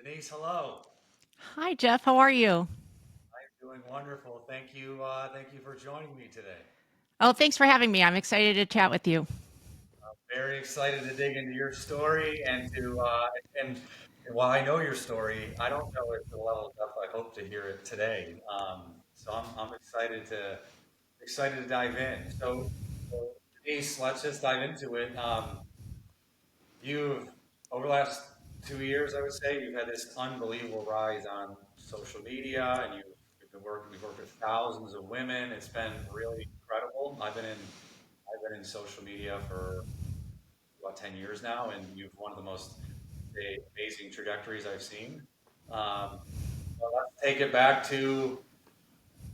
Denise, hello. Hi, Jeff. How are you? I'm doing wonderful. Thank you for joining me today. Oh, thanks for having me. I'm excited to chat with you. Very excited to dig into your story and while I know your story, I don't know it to the level of depth I hope to hear it today. So I'm excited to dive in. So Denise, let's just dive into it. You've over the last 2 years, I would say, you've had this unbelievable rise on social media, and we've worked with thousands of women. It's been really incredible. I've been in social media for about 10 years now, and you've one of the most amazing trajectories I've seen. But let's take it back to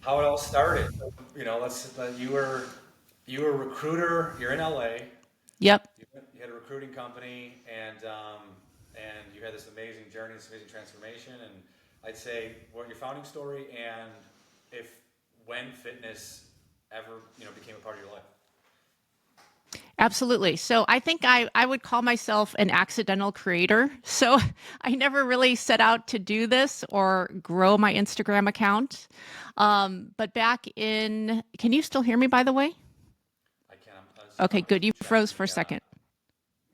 how it all started. So, you were a recruiter. You're in LA. Yep. You had a recruiting company, and you had this amazing journey, this amazing transformation. And I'd say what your founding story, and if when fitness ever became a part of your life. Absolutely. So I think I would call myself an accidental creator. So I never really set out to do this or grow my Instagram account. But back in, can you still hear me, by the way? I can. I'm Okay, gonna good. You keep froze checking for a second.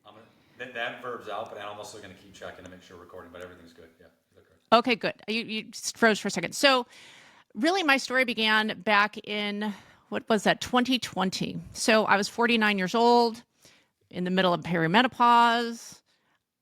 I'm gonna that verb's out, but I'm also gonna keep checking to make sure we're recording. But everything's good. Yeah, you look good. Okay, good. You just froze for a second. So really, my story began back in, what was that, 2020. So I was 49 years old, in the middle of perimenopause.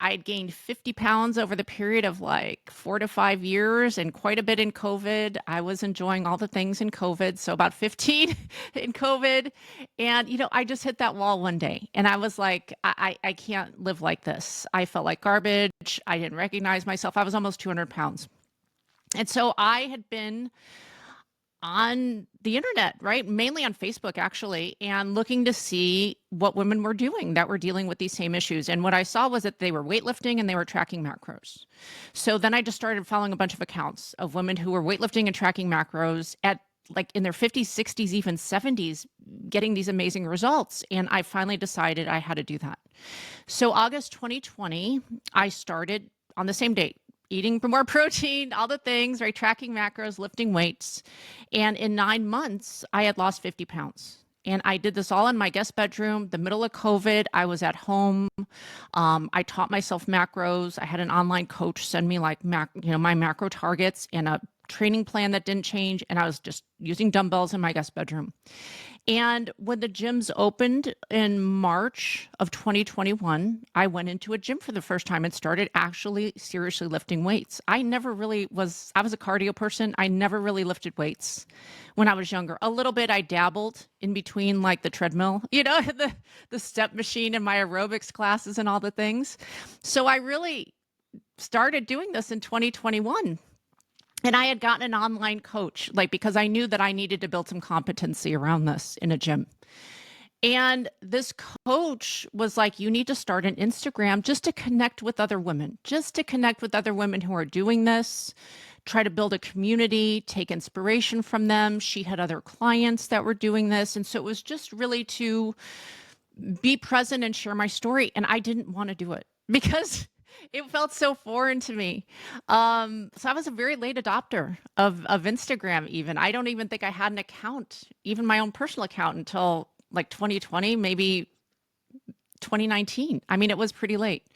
I had gained 50 pounds over the period of like 4 to 5 years and quite a bit in COVID. I was enjoying all the things in COVID. So about 15 in COVID. And, I just hit that wall one day and I was like, I can't live like this. I felt like garbage. I didn't recognize myself. I was almost 200 pounds. And so I had been on the internet, right? Mainly on Facebook, actually, and looking to see what women were doing that were dealing with these same issues. And what I saw was that they were weightlifting and they were tracking macros. So then I just started following a bunch of accounts of women who were weightlifting and tracking macros at like in their 50s, 60s, even 70s, getting these amazing results. And I finally decided I had to do that. So August 2020, I started on the same date, eating more protein, all the things, right? Tracking macros, lifting weights. And in 9 months, I had lost 50 pounds. And I did this all in my guest bedroom, the middle of COVID. I was at home. I taught myself macros. I had an online coach send me like my macro targets and a training plan that didn't change. And I was just using dumbbells in my guest bedroom. And when the gyms opened in March of 2021, I went into a gym for the first time and started actually seriously lifting weights. I was a cardio person. I never really lifted weights when I was younger. A little bit, I dabbled in between like the treadmill, the step machine and my aerobics classes and all the things. So I really started doing this in 2021. And I had gotten an online coach, like because I knew that I needed to build some competency around this in a gym. And this coach was like, you need to start an Instagram just to connect with other women, just to connect with other women who are doing this, try to build a community, take inspiration from them. She had other clients that were doing this. And so it was just really to be present and share my story. And I didn't want to do it because it felt so foreign to me. So I was a very late adopter of Instagram, even. I don't even think I had an account, even my own personal account, until like 2020, maybe 2019. I mean, it was pretty late.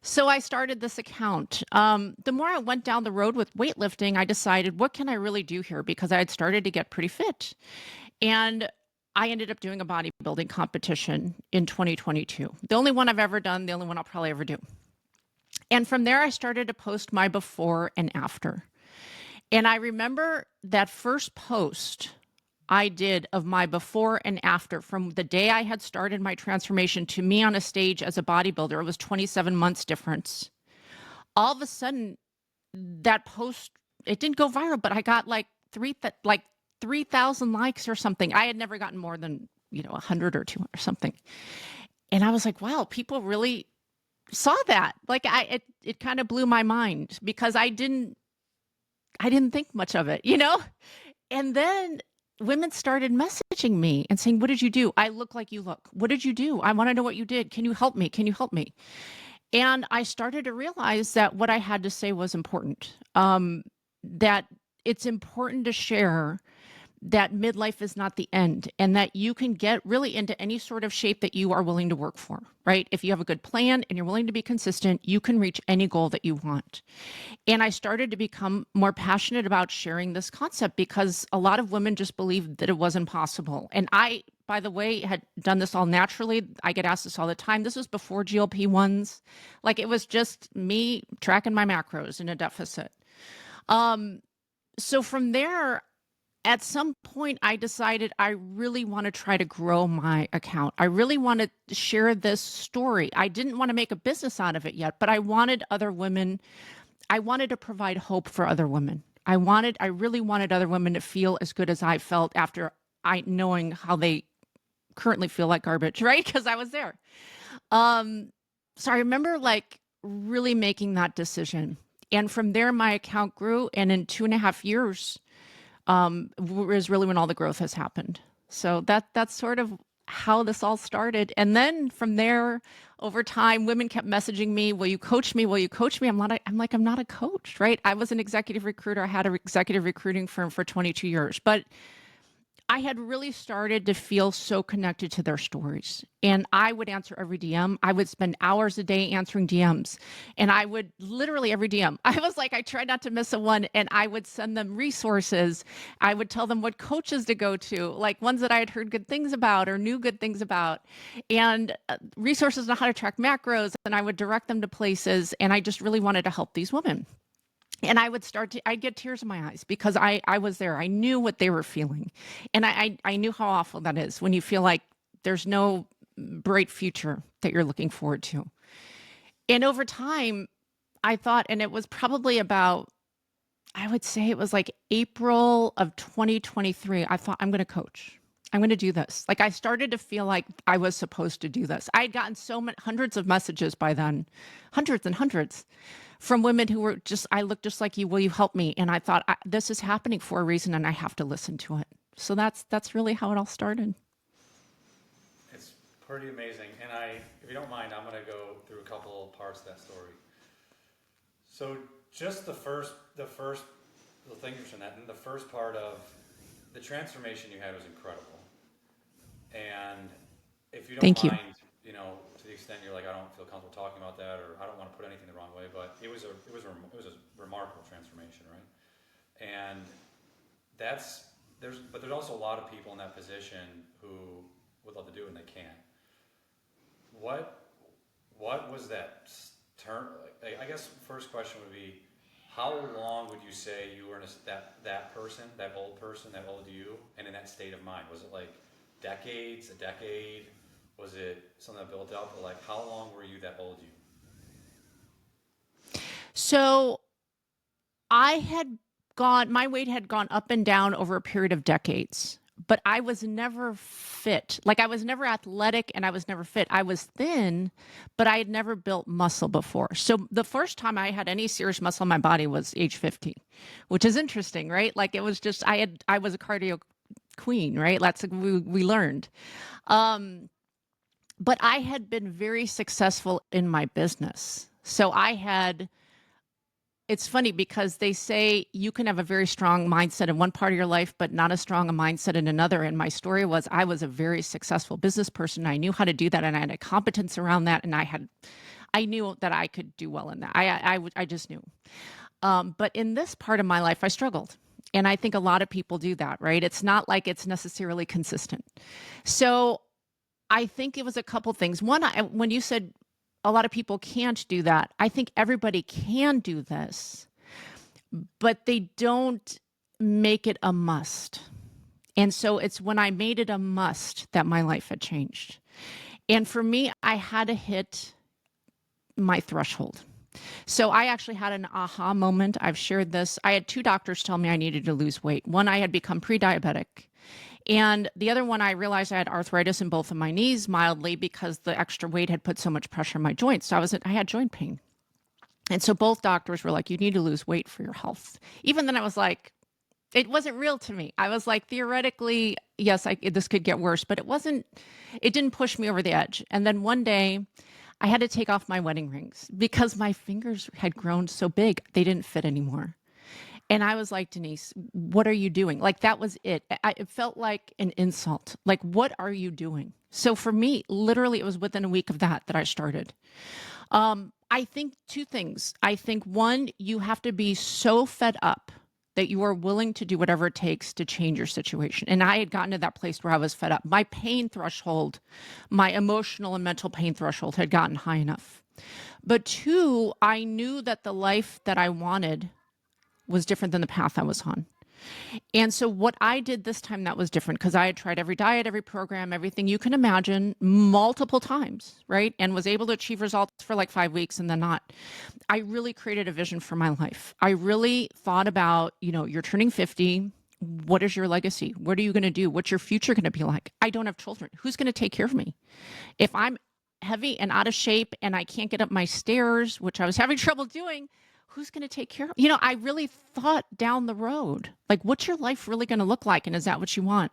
So I started this account. The more I went down the road with weightlifting, I decided, what can I really do here? Because I had started to get pretty fit. And I ended up doing a bodybuilding competition in 2022. The only one I've ever done, the only one I'll probably ever do. And from there, I started to post my before and after. And I remember that first post I did of my before and after from the day I had started my transformation to me on a stage as a bodybuilder. It was 27 months difference. All of a sudden, that post, it didn't go viral, but I got like 3,000 likes or something. I had never gotten more than 100 or 200 or something. And I was like, wow, people really saw that. Like it kind of blew my mind because I didn't think much of it. And then women started messaging me and saying, what did you do? I look like you look. What did you do? I want to know what you did. Can you help me? Can you help me? And I started to realize that what I had to say was important, that it's important to share that midlife is not the end and that you can get really into any sort of shape that you are willing to work for, right? If you have a good plan and you're willing to be consistent, you can reach any goal that you want. And I started to become more passionate about sharing this concept because a lot of women just believed that it wasn't possible. And I, by the way, had done this all naturally. I get asked this all the time. This was before GLP-1s. Like it was just me tracking my macros in a deficit. So from there, at some point, I decided I really want to try to grow my account. I really want to share this story. I didn't want to make a business out of it yet, but I wanted other women, I wanted to provide hope for other women. I really wanted other women to feel as good as I felt after knowing how they currently feel like garbage, right? Because I was there. Um, so I remember like really making that decision. And from there, my account grew. And in 2.5 years, is really when all the growth has happened. So that's sort of how this all started. And then from there, over time, women kept messaging me, "Will you coach me? Will you coach me?" I'm not a coach, right? I was an executive recruiter. I had an executive recruiting firm for 22 years, but I had really started to feel so connected to their stories. And I would answer every DM. I would spend hours a day answering DMs. And I would literally every DM. I was like, I tried not to miss a one. And I would send them resources. I would tell them what coaches to go to, like ones that I had heard good things about or knew good things about, and resources on how to track macros. And I would direct them to places. And I just really wanted to help these women. And I'd get tears in my eyes because I was there. I knew what they were feeling. And I knew how awful that is when you feel like there's no bright future that you're looking forward to. And over time, I thought, and it was probably about, I would say it was like April of 2023, I thought, I'm going to coach. I'm going to do this. Like I started to feel like I was supposed to do this. I had gotten so many, hundreds of messages by then, hundreds and hundreds from women who were just, I look just like you. Will you help me? And I thought, this is happening for a reason and I have to listen to it. So that's really how it all started. It's pretty amazing. And if you don't mind, I'm going to go through a couple parts of that story. So just the first little thing from that, and the first part of the transformation you had was incredible. And if you don't Thank you. mind, to the extent you're like, I don't feel comfortable talking about that, or I don't want to put anything the wrong way, but it was a remarkable transformation, right? And there's also a lot of people in that position who would love to do it and they can't. What was that turn? I guess first question would be, how long would you say you were in that person, that old you, and in that state of mind? Was it like decades, a decade? Was it something that built up? Or like, how long were you that old you? So my weight had gone up and down over a period of decades, but I was never fit. Like I was never athletic and I was never fit. I was thin, but I had never built muscle before. So the first time I had any serious muscle in my body was age 50, which is interesting, right? Like it was just, I was a cardio queen, right? That's we learned. But I had been very successful in my business. So it's funny because they say you can have a very strong mindset in one part of your life, but not as strong a mindset in another. And my story was I was a very successful business person. I knew how to do that and I had a competence around that. And I knew that I could do well in that. I just knew. But in this part of my life, I struggled. And I think a lot of people do that, right? It's not like it's necessarily consistent. So I think it was a couple things. One, when you said a lot of people can't do that, I think everybody can do this, but they don't make it a must. And so it's when I made it a must that my life had changed. And for me, I had to hit my threshold. So I actually had an aha moment. I've shared this. I had 2 doctors tell me I needed to lose weight. One, I had become pre-diabetic. And the other one, I realized I had arthritis in both of my knees mildly because the extra weight had put so much pressure on my joints. So I had joint pain. And so both doctors were like, you need to lose weight for your health. Even then I was like, it wasn't real to me. I was like, theoretically, yes, this could get worse, but it didn't push me over the edge. And then one day I had to take off my wedding rings because my fingers had grown so big, they didn't fit anymore. And I was like, Denise, what are you doing? Like, that was it. It felt like an insult. Like, what are you doing? So for me, literally, it was within a week of that I started. I think two things. I think one, you have to be so fed up that you are willing to do whatever it takes to change your situation. And I had gotten to that place where I was fed up. My pain threshold, my emotional and mental pain threshold had gotten high enough. But two, I knew that the life that I wanted was different than the path I was on. And so what I did this time that was different because I had tried every diet, every program, everything you can imagine multiple times, right? And was able to achieve results for like 5 weeks and then not. I really created a vision for my life. I really thought about, you're turning 50. What is your legacy? What are you going to do? What's your future going to be like? I don't have children. Who's going to take care of me? If I'm heavy and out of shape and I can't get up my stairs, which I was having trouble doing, who's going to take care of? I really thought down the road, like, what's your life really going to look like? And is that what you want?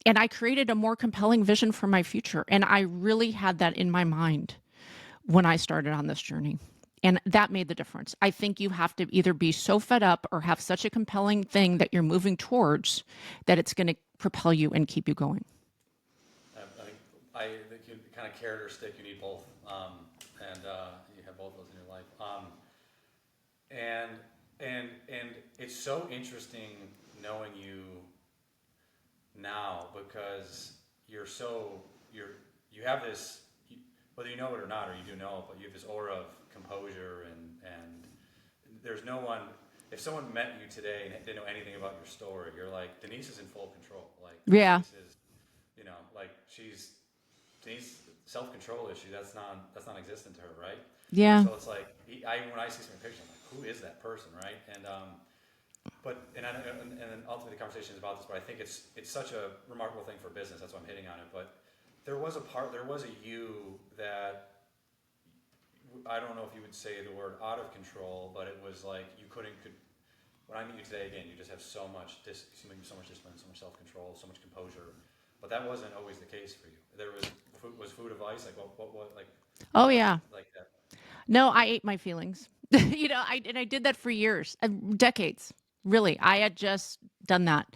And I created a more compelling vision for my future. And I really had that in my mind when I started on this journey. And that made the difference. I think you have to either be so fed up or have such a compelling thing that you're moving towards that it's going to propel you and keep you going. I think you kind of carrot or stick, you need both. And you have both those in your life. And it's so interesting knowing you now because you have this, whether you know it or not, or you do know it, but you have this aura of composure and there's no one, if someone met you today and didn't know anything about your story, you're like, Denise is in full control. Like, Yeah. Denise is, like Denise self-control issue, that's non-existent to her, right? Yeah. So it's like, when I see some pictures, I'm like, who is that person, right? And then ultimately the conversation is about this, but I think it's such a remarkable thing for business. That's why I'm hitting on it. But there was a you that, I don't know if you would say the word out of control, but it was like when I meet you today again, you just have so much discipline, so much self-control, so much composure. But that wasn't always the case for you. There was food advice, like what like. Oh, yeah. Like that. No, I ate my feelings. I did that for years, decades. Really, I had just done that.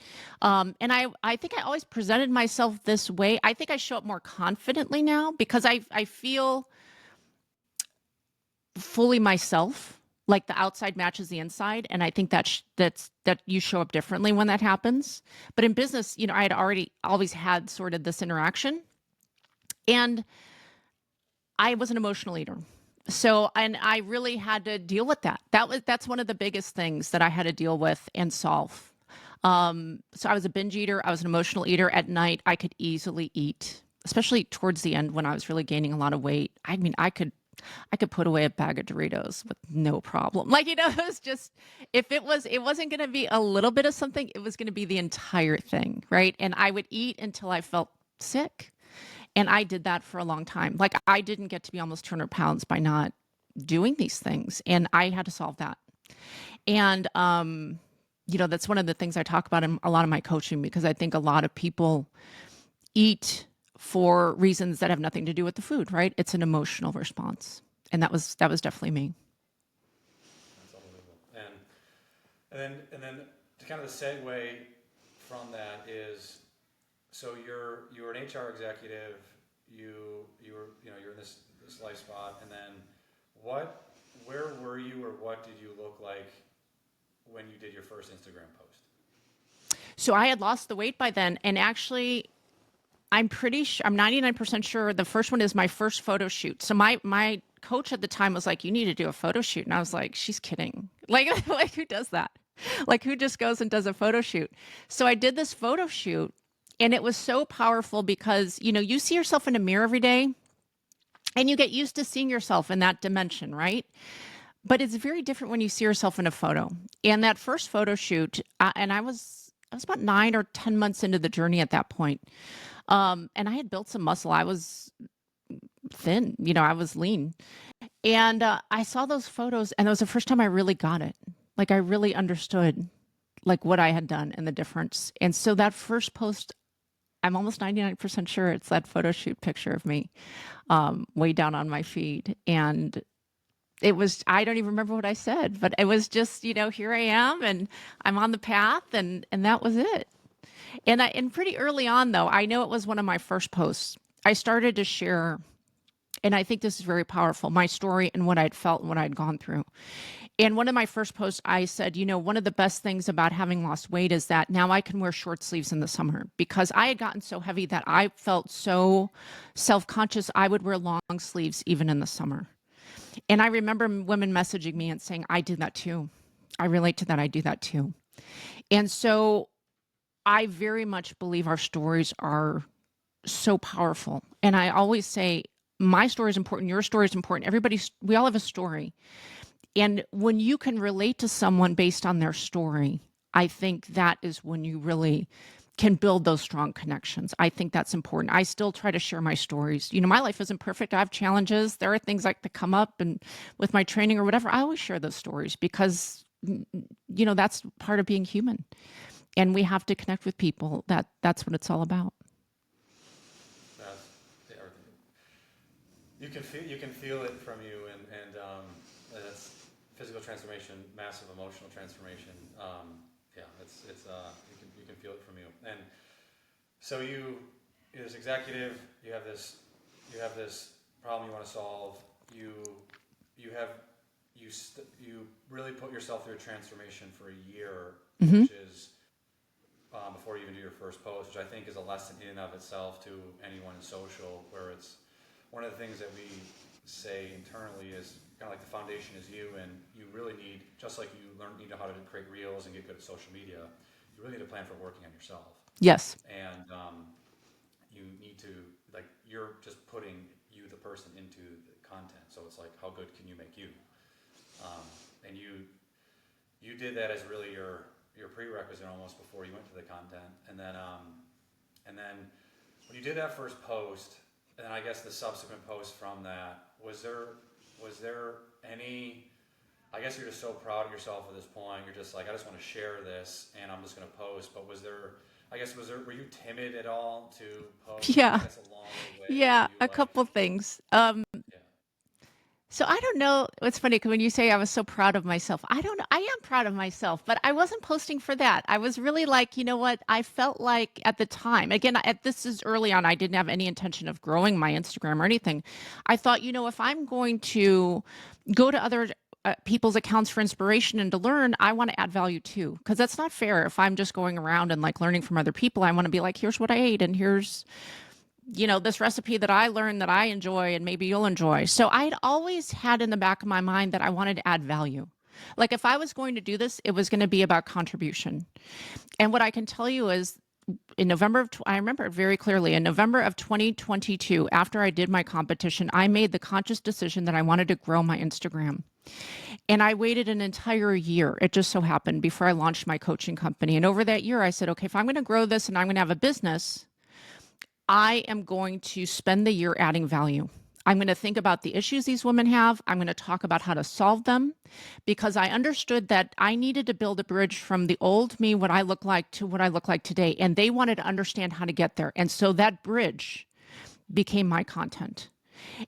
And I think I always presented myself this way. I think I show up more confidently now because I feel fully myself, like the outside matches the inside. And I think that you show up differently when that happens. But in business, I had already always had sort of this interaction. And I was an emotional eater. So, and I really had to deal with that. That's one of the biggest things that I had to deal with and solve. So I was a binge eater. I was an emotional eater. At night, I could easily eat, especially towards the end when I was really gaining a lot of weight. I mean, I could put away a bag of Doritos with no problem. Like, it was just, it wasn't going to be a little bit of something. It was going to be the entire thing. Right. And I would eat until I felt sick. And I did that for a long time. Like, I didn't get to be almost 200 pounds by not doing these things. And I had to solve that. And, that's one of the things I talk about in a lot of my coaching, because I think a lot of people eat for reasons that have nothing to do with the food, right? It's an emotional response. And that was definitely me. That's unbelievable. And then to kind of the segue from that is, so you're an HR executive, you're in this life spot, and then where were you, or what did you look like when you did your first Instagram post? So I had lost the weight by then, and actually I'm 99% sure the first one is my first photo shoot. So my coach at the time was like, you need to do a photo shoot. And I was like, she's kidding. Like who does that? Like, who just goes and does a photo shoot? So I did this photo shoot. And it was so powerful because, you see yourself in a mirror every day and you get used to seeing yourself in that dimension, right? But it's very different when you see yourself in a photo. And that first photo shoot, and I was about 9 or 10 months into the journey at that point. And I had built some muscle. I was thin, I was lean. And I saw those photos, and it was the first time I really got it. Like, I really understood like what I had done and the difference. And so that first post, I'm almost 99% sure it's that photo shoot picture of me way down on my feed. And it was, I don't even remember what I said, but it was just, here I am and I'm on the path, and that was it. And pretty early on, though, I know it was one of my first posts. I started to share, and I think this is very powerful, my story and what I'd felt and what I'd gone through. And one of my first posts, I said, one of the best things about having lost weight is that now I can wear short sleeves in the summer, because I had gotten so heavy that I felt so self-conscious. I would wear long sleeves even in the summer. And I remember women messaging me and saying, I do that too. I relate to that. I do that too. And so I very much believe our stories are so powerful. And I always say, my story is important. Your story is important. We all have a story. And when you can relate to someone based on their story, I think that is when you really can build those strong connections. I think that's important. I still try to share my stories. My life isn't perfect. I have challenges. There are things like that come up, and with my training or whatever, I always share those stories because, that's part of being human. And we have to connect with people. That's what it's all about. That's, you can feel it from you, and that's physical transformation, massive emotional transformation. Yeah, it's you can feel it from you. And so you're this executive, you have this problem you want to solve. You really put yourself through a transformation for a year, Mm-hmm. which is before you even do your first post, which I think is a lesson in and of itself to anyone in social, where it's one of the things that we say internally is kind of like the foundation is you, and you really need, just like you need to how to create reels and get good at social media, you really need to plan for working on yourself. Yes. And you need to, like, you're just putting you, the person, into the content. So it's like, how good can you make you? And you did that as really your prerequisite almost before you went to the content. And then when you did that first post, and I guess the subsequent post from that, was there any, I guess you're just so proud of yourself at this point, you're just like, I just want to share this and I'm just going to post, but were you timid at all to post? Yeah. I guess along the way, Yeah. were you A like, couple things. yeah, So I don't know. It's funny 'cause when you say I was so proud of myself, I don't know. I am proud of myself, but I wasn't posting for that. I was really like, you know what? I felt like at the time, again, this is early on, I didn't have any intention of growing my Instagram or anything. I thought, if I'm going to go to other people's accounts for inspiration and to learn, I want to add value too. Because that's not fair. If I'm just going around and like learning from other people, I want to be like, here's what I ate and here's this recipe that I learned that I enjoy and maybe you'll enjoy. So I'd always had in the back of my mind that I wanted to add value. Like if I was going to do this, it was going to be about contribution. And what I can tell you is in I remember it very clearly, in November of 2022, after I did my competition, I made the conscious decision that I wanted to grow my Instagram. And I waited an entire year. It just so happened before I launched my coaching company. And over that year, I said, okay, if I'm going to grow this and I'm going to have a business, I am going to spend the year adding value. I'm going to think about the issues these women have. I'm going to talk about how to solve them, because I understood that I needed to build a bridge from the old me, what I look like, to what I look like today. And they wanted to understand how to get there. And so that bridge became my content.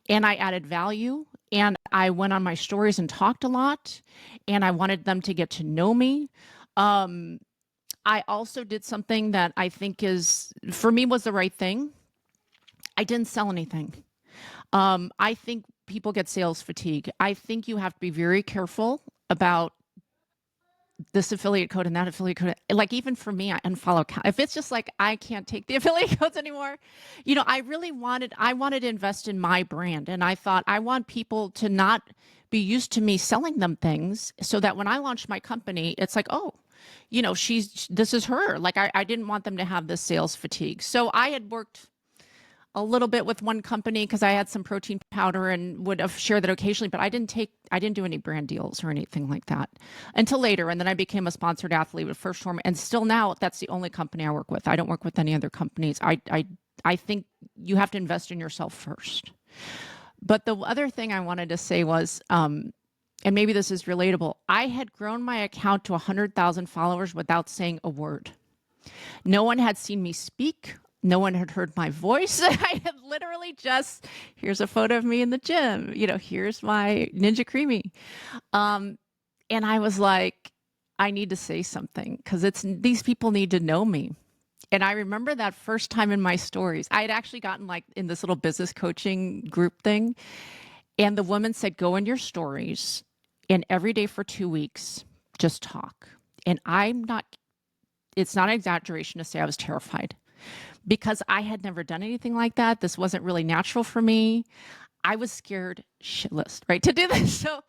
And I added value, and I went on my stories and talked a lot, and I wanted them to get to know me. I also did something that I think for me, was the right thing. I didn't sell anything. I think people get sales fatigue. I think you have to be very careful about this affiliate code and that affiliate code. Like even for me, I unfollow. If it's just like, I can't take the affiliate codes anymore, I wanted to invest in my brand. And I thought, I want people to not be used to me selling them things, so that when I launch my company, it's like, oh, this is her. Like I didn't want them to have this sales fatigue. So I had worked a little bit with one company because I had some protein powder and would have shared that occasionally, but I didn't do any brand deals or anything like that until later. And then I became a sponsored athlete with First Form. And still now, that's the only company I work with. I don't work with any other companies. I think you have to invest in yourself first. But the other thing I wanted to say was, and maybe this is relatable, I had grown my account to 100,000 followers without saying a word. No one had seen me speak No one had heard my voice. I had literally just, here's a photo of me in the gym. Here's my Ninja Creamy. Um, and I was like, I need to say something because these people need to know me. And I remember that first time in my stories, I had actually gotten like in this little business coaching group thing. And the woman said, go in your stories and every day for 2 weeks, just talk. And it's not an exaggeration to say I was terrified because I had never done anything like that. This wasn't really natural for me. I was scared shitless, right, to do this. So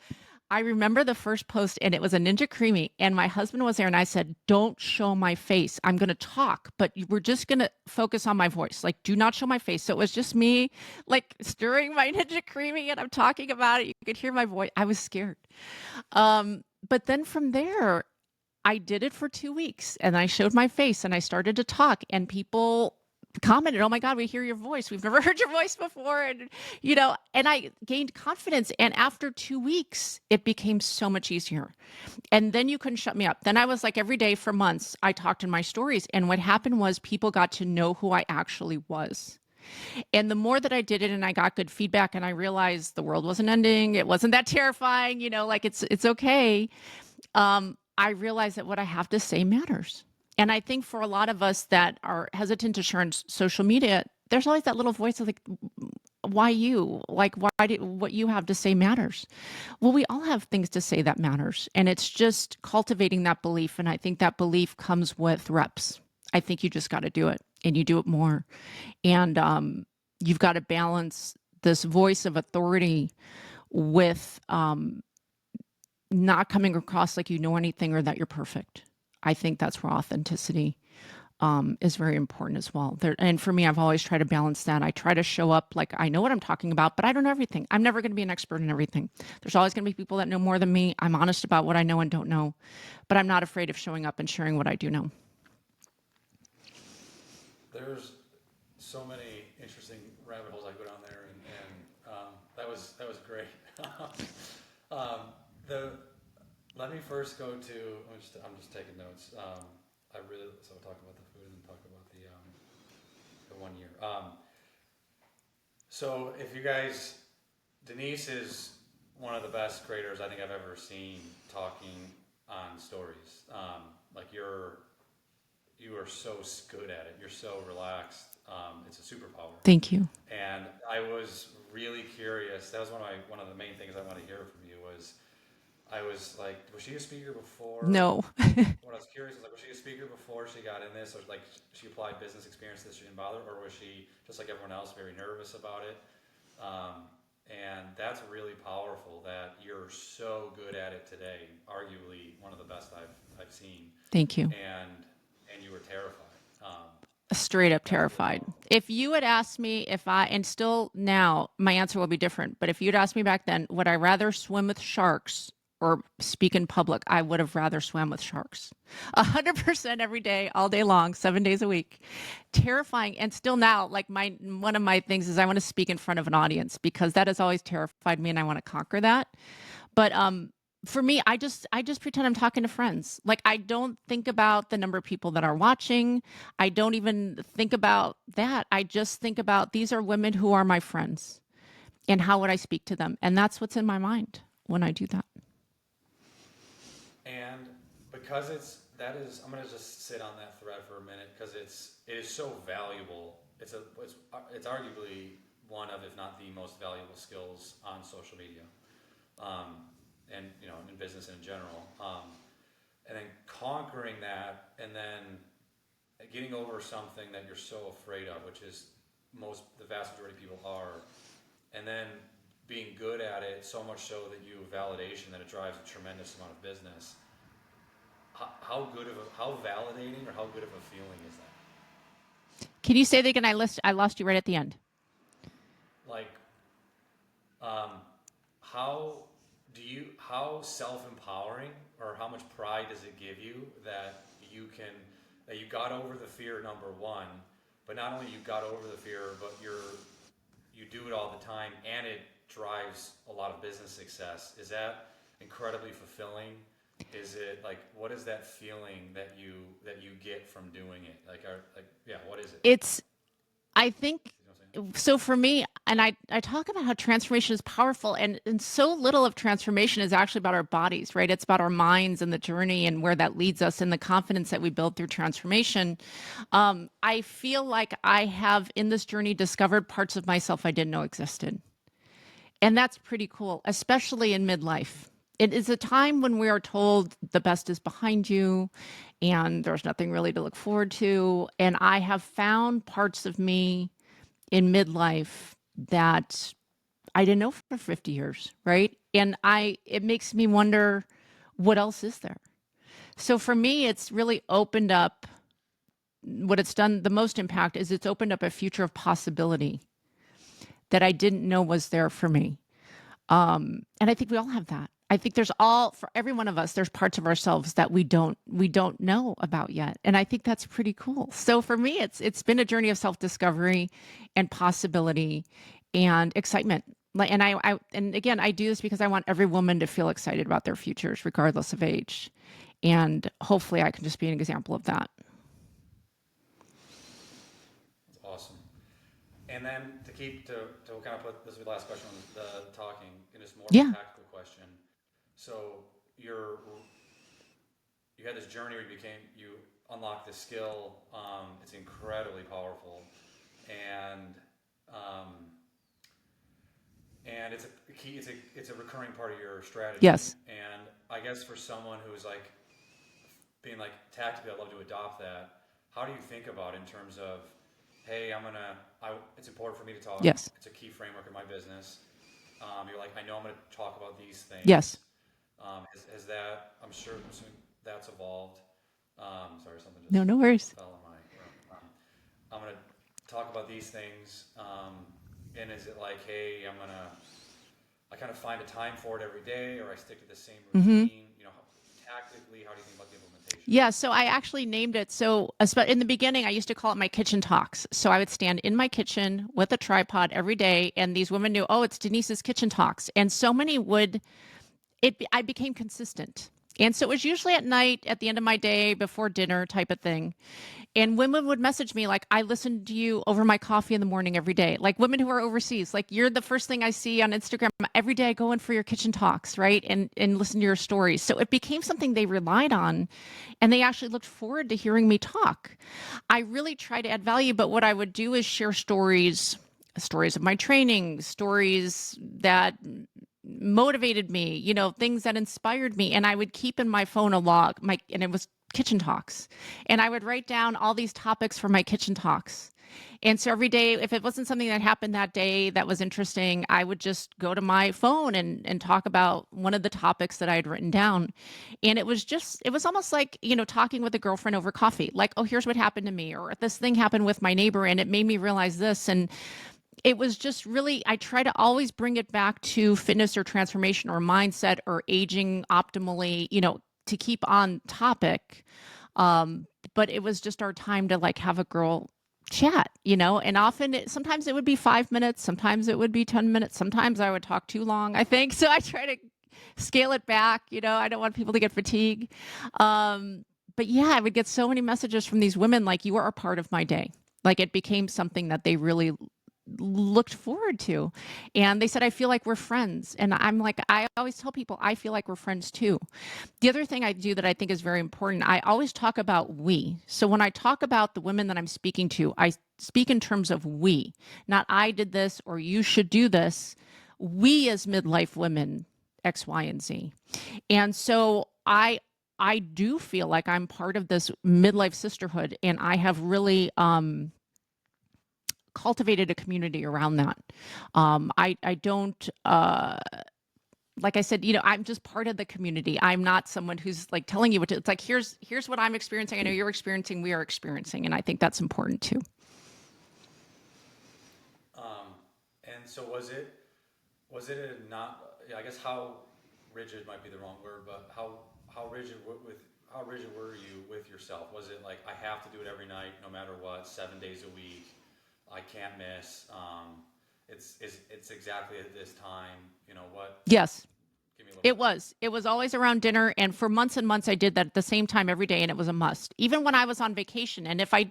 I remember the first post and it was a Ninja Creamy and my husband was there and I said, don't show my face. I'm going to talk, but we're just going to focus on my voice. Like, do not show my face. So it was just me like stirring my Ninja Creamy and I'm talking about it. You could hear my voice. I was scared. But then from there, I did it for 2 weeks and I showed my face and I started to talk and people commented, oh my God, we hear your voice. We've never heard your voice before. And I gained confidence. And after 2 weeks, it became so much easier. And then you couldn't shut me up. Then I was like every day for months, I talked in my stories. And what happened was people got to know who I actually was. And the more that I did it and I got good feedback and I realized the world wasn't ending, it wasn't that terrifying, like it's okay. I realize that what I have to say matters. And I think for a lot of us that are hesitant to share on social media, there's always that little voice of like, why you? Like, what you have to say matters? Well, we all have things to say that matters. And it's just cultivating that belief. And I think that belief comes with reps. I think you just got to do it and you do it more. And you've got to balance this voice of authority with not coming across like you know anything or that you're perfect. I think that's where authenticity is very important as well. And for me, I've always tried to balance that. I try to show up like I know what I'm talking about, but I don't know everything. I'm never going to be an expert in everything. There's always going to be people that know more than me. I'm honest about what I know and don't know, but I'm not afraid of showing up and sharing what I do know. There's so many interesting rabbit holes I go down there, and that was great. um, the Let me first go to. I'm just taking notes. So we'll talk about the food and then talk about the 1 year. So if you guys, Denise is one of the best creators I think I've ever seen talking on stories. Like you are so good at it. You're so relaxed. It's a superpower. Thank you. And I was really curious. That was one of the main things I wanted to hear from you was I was like, was she a speaker before? No. What I was curious was like, was she a speaker before she got in this, or like she applied business experience that she didn't bother, or was she just like everyone else, very nervous about it? And that's really powerful that you're so good at it today. Arguably one of the best I've seen. Thank you. And you were terrified. Straight up That's really terrified. powerful. If you had asked me and still now, my answer will be different. But if you'd asked me back then, would I rather swim with sharks or speak in public? I would have rather swam with sharks. 100% every day, all day long, 7 days a week. Terrifying. And still now, like one of my things is I want to speak in front of an audience because that has always terrified me and I want to conquer that. But for me, I just pretend I'm talking to friends. Like I don't think about the number of people that are watching. I don't even think about that. I just think about these are women who are my friends and how would I speak to them? And that's what's in my mind when I do that. And because I'm gonna just sit on that thread for a minute because it is so valuable. It's arguably one of, if not the most valuable skills on social media, and in business in general. And then conquering that, and then getting over something that you're so afraid of, which is the vast majority of people are, and then being good at it so much so that you have validation that it drives a tremendous amount of business. How validating or how good of a feeling is that? Can you say that again? I lost you right at the end. Like, um, how how self-empowering or how much pride does it give you that you got over the fear, number one, but not only you got over the fear, but you do it all the time and it drives a lot of business success. Is that incredibly fulfilling? Is it like, what is that feeling that you get from doing it? What is it? I think You know what I'm saying? so for me, and I talk about how transformation is powerful, and so little of transformation is actually about our bodies, right? It's about our minds and the journey and where that leads us and the confidence that we build through transformation. I feel like I have in this journey discovered parts of myself I didn't know existed. And that's pretty cool, especially in midlife. It is a time when we are told the best is behind you and there's nothing really to look forward to. And I have found parts of me in midlife that I didn't know for 50 years, right? And it makes me wonder what else is there? So for me, it's really opened up what it's done the most impact is it's opened up a future of possibility that I didn't know was there for me. And I think we all have that. I think there's all for every one of us, there's parts of ourselves that we don't know about yet. And I think that's pretty cool. So for me, it's been a journey of self-discovery and possibility and excitement. And and again, I do this because I want every woman to feel excited about their futures, regardless of age. And hopefully I can just be an example of that. That's awesome. And then to kind of put this will be the last question on the talking, and it's more of a Yeah. tactical question. So you're you had this journey where you unlocked this skill. It's incredibly powerful, and um, and it's a key. It's a recurring part of your strategy. Yes. And I guess for someone who's like being like tactically, I'd love to adopt that. How do you think about it in terms of, hey, it's important for me to talk. Yes. It's a key framework in my business. You're like, I know I'm going to talk about these Yes. things. Has that? I'm assuming that's evolved. Sorry, something No, just no worries. fell in my room. I'm going to talk about these things. And is it like, hey, I kind of find a time for it every day, or I stick to the same Hmm. routine? Tactically, how do you think about the implementation? Yeah, so I actually named it. So in the beginning, I used to call it my kitchen talks. So I would stand in my kitchen with a tripod every day, and these women knew, oh, it's Denise's kitchen talks. And so many would I became consistent. And so it was usually at night, at the end of my day, before dinner type of thing. And women would message me like, I listen to you over my coffee in the morning every day. Like women who are overseas, like you're the first thing I see on Instagram every day. I go in for your kitchen talks, right? And listen to your stories. So it became something they relied on, and they actually looked forward to hearing me talk. I really try to add value, but what I would do is share stories of my training, stories that motivated me, things that inspired me. And I would keep in my phone a log, and it was kitchen talks. And I would write down all these topics for my kitchen talks. And so every day, if it wasn't something that happened that day that was interesting, I would just go to my phone and talk about one of the topics that I had written down. And it was almost like, talking with a girlfriend over coffee, like, oh, here's what happened to me, or this thing happened with my neighbor and it made me realize this. And it was just really, I try to always bring it back to fitness or transformation or mindset or aging optimally, to keep on topic. Um, but it was just our time to like have a girl chat, and often sometimes it would be 5 minutes, sometimes it would be 10 minutes, sometimes I would talk too long, I think. So I try to scale it back, I don't want people to get fatigued. But yeah, I would get so many messages from these women like, you are a part of my day. Like it became something that they really looked forward to. And they said, I feel like we're friends. And I'm like, I always tell people, I feel like we're friends too. The other thing I do that I think is very important, I always talk about we. So when I talk about the women that I'm speaking to, I speak in terms of we, not I did this or you should do this. We as midlife women, X, Y, and Z. And so I do feel like I'm part of this midlife sisterhood, and I have really cultivated a community around that. I don't like I said, I'm just part of the community. I'm not someone who's like telling you what to. It's like here's what I'm experiencing. I know you're experiencing. We are experiencing, and I think that's important too. And so was it a not? Yeah, I guess how rigid might be the wrong word, but how rigid how rigid were you with yourself? Was it like I have to do it every night, no matter what, 7 days a week? I can't miss. It's exactly at this time. What? Yes. Give me a little It bit. was. It was always around dinner. And for months and months, I did that at the same time every day. And it was a must, even when I was on vacation. And if I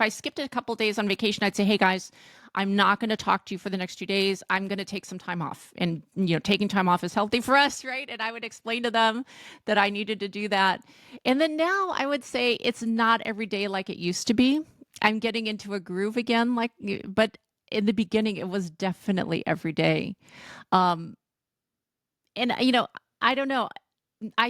skipped a couple days on vacation, I'd say, hey guys, I'm not going to talk to you for the next 2 days. I'm going to take some time off. And, taking time off is healthy for us, right? And I would explain to them that I needed to do that. And then now I would say it's not every day like it used to be. I'm getting into a groove again, but in the beginning, it was definitely every day. Um, and I don't know.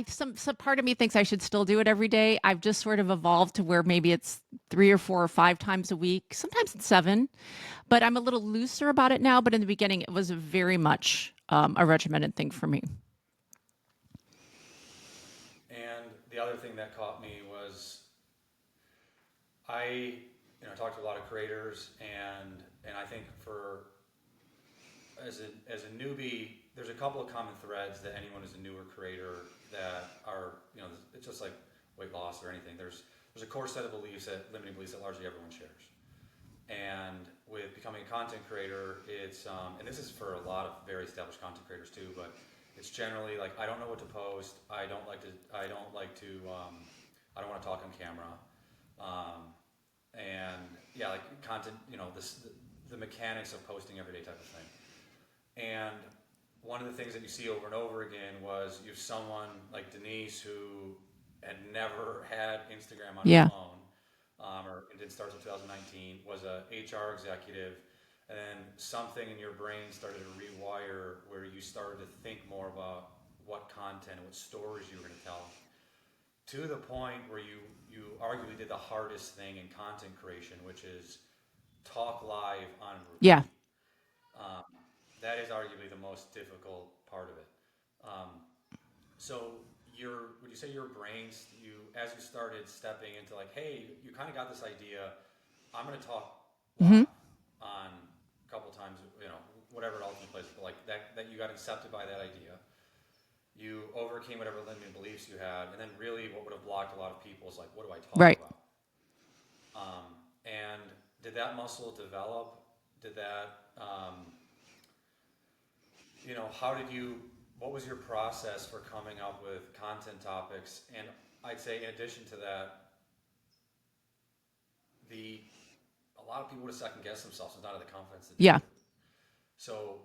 Some part of me thinks I should still do it every day. I've just sort of evolved to where maybe it's 3 or 4 or 5 times a week. Sometimes it's 7, but I'm a little looser about it now. But in the beginning, it was very much a regimented thing for me. And the other thing that caught me was I, talked to a lot of creators, and I think for as a newbie, there's a couple of common threads that anyone who's a newer creator that are, it's just like weight loss or anything. There's a core set of beliefs that limiting beliefs that largely everyone shares. And with becoming a content creator, it's and this is for a lot of very established content creators too, but it's generally like I don't know what to post. I don't want to talk on camera. And yeah, like content, the mechanics of posting everyday type of thing. And one of the things that you see over and over again was you have someone like Denise who had never had Instagram on her Yeah. phone, or it didn't start until 2019, was a HR executive, and then something in your brain started to rewire where you started to think more about what content, what stories you were going to tell, to the point where you arguably did the hardest thing in content creation, which is talk live on Yeah. repeat. Um, that is arguably the most difficult part of it. Um, so would you say your brains, as you started stepping into like, hey, you kind of got this idea, I'm going to talk Hmm. live on a couple times, whatever it ultimately plays, but like that you got accepted by that idea. You overcame whatever limiting beliefs you had, and then really what would have blocked a lot of people is like, what do I talk Right. about? And did that muscle develop? Did that, how did you, what was your process for coming up with content topics? And I'd say in addition to that, the a lot of people would have second guessed themselves and not have the confidence to do Yeah. it. So,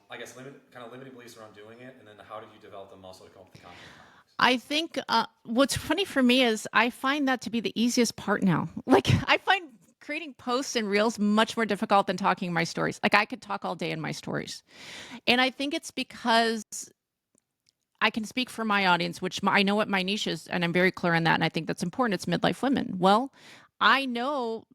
I guess kind of limiting beliefs around doing it, and then how did you develop the muscle to come up with the content topics? I think what's funny for me is I find that to be the easiest part now. Like, I find creating posts and reels much more difficult than talking my stories. Like, I could talk all day in my stories. And I think it's because I can speak for my audience, which I know what my niche is, and I'm very clear on that. And I think that's important. It's midlife women. Well, I know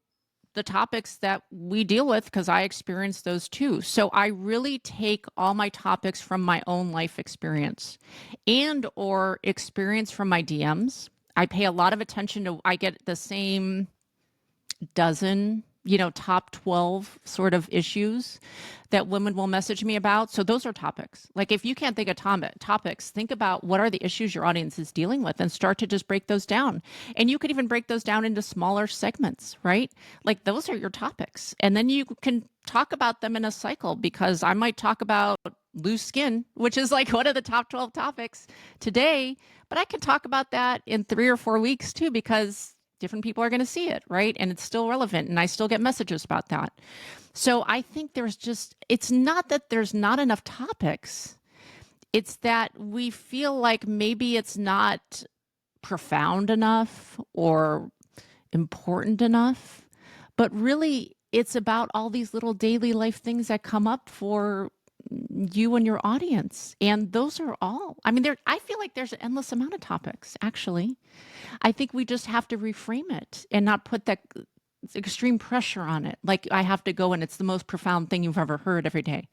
the topics that we deal with because I experience those too. So I really take all my topics from my own life experience and or experience from my DMs. I pay a lot of attention to I get the same dozen, top 12 sort of issues that women will message me about. So those are topics. Like if you can't think of topics, think about what are the issues your audience is dealing with and start to just break those down. And you could even break those down into smaller segments, right? Like those are your topics. And then you can talk about them in a cycle because I might talk about loose skin, which is like one of the top 12 topics today, but I can talk about that in 3 or 4 weeks too because different people are going to see it, right? And it's still relevant. And I still get messages about that. So I think it's not that there's not enough topics. It's that we feel like maybe it's not profound enough or important enough. But really, it's about all these little daily life things that come up for you and your audience. And those are all, I mean, I feel like there's an endless amount of topics, actually. I think we just have to reframe it and not put that extreme pressure on it. Like I have to go and it's the most profound thing you've ever heard every day.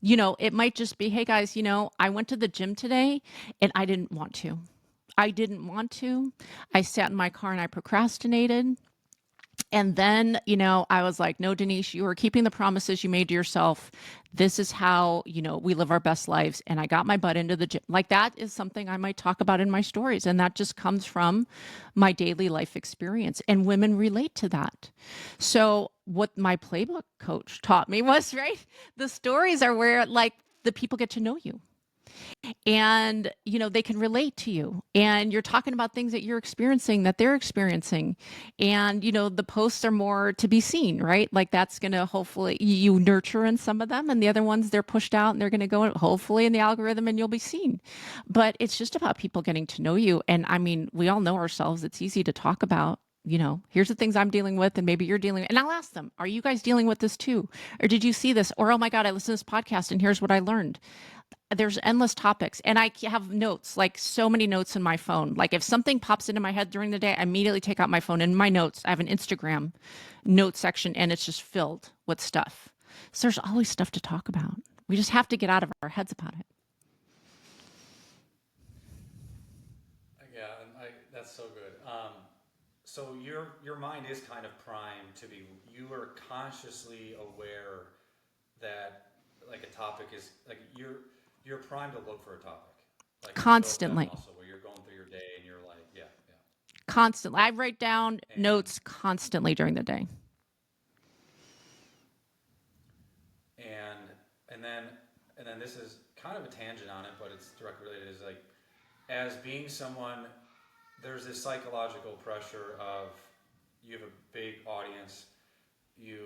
It might just be, hey guys, I went to the gym today and I didn't want to. I didn't want to. I sat in my car and I procrastinated. And then, I was like, no, Denise, you are keeping the promises you made to yourself. This is how, we live our best lives. And I got my butt into the gym. Like that is something I might talk about in my stories. And that just comes from my daily life experience. And women relate to that. So what my playbook coach taught me was, right, the stories are where like the people get to know you. And they can relate to you, and you're talking about things that you're experiencing, that they're experiencing. And the posts are more to be seen, right? Like, that's going to hopefully you nurture in some of them, and the other ones, they're pushed out and they're going to go hopefully in the algorithm, and you'll be seen. But it's just about people getting to know you. And I mean, we all know ourselves. It's easy to talk about, here's the things I'm dealing with, and maybe you're dealing with, and I'll ask them, are you guys dealing with this too? Or did you see this? Or, oh my God, I listened to this podcast and here's what I learned. There's endless topics, and I have notes, like so many notes in my phone. Like, if something pops into my head during the day, I immediately take out my phone. In my notes, I have an Instagram note section, and it's just filled with stuff. So there's always stuff to talk about. We just have to get out of our heads about it. Yeah, and that's so good. So your mind is kind of primed to be. You are consciously aware that like a topic is like you're primed to look for a topic. Like you've built that Constantly. muscle where you're going through your day and you're like, yeah, Constantly. I write down yeah. notes constantly during the day. And and then and then this is kind of a tangent on it, but it's directly related. Is like as being someone, there's this psychological pressure of you have a big audience, you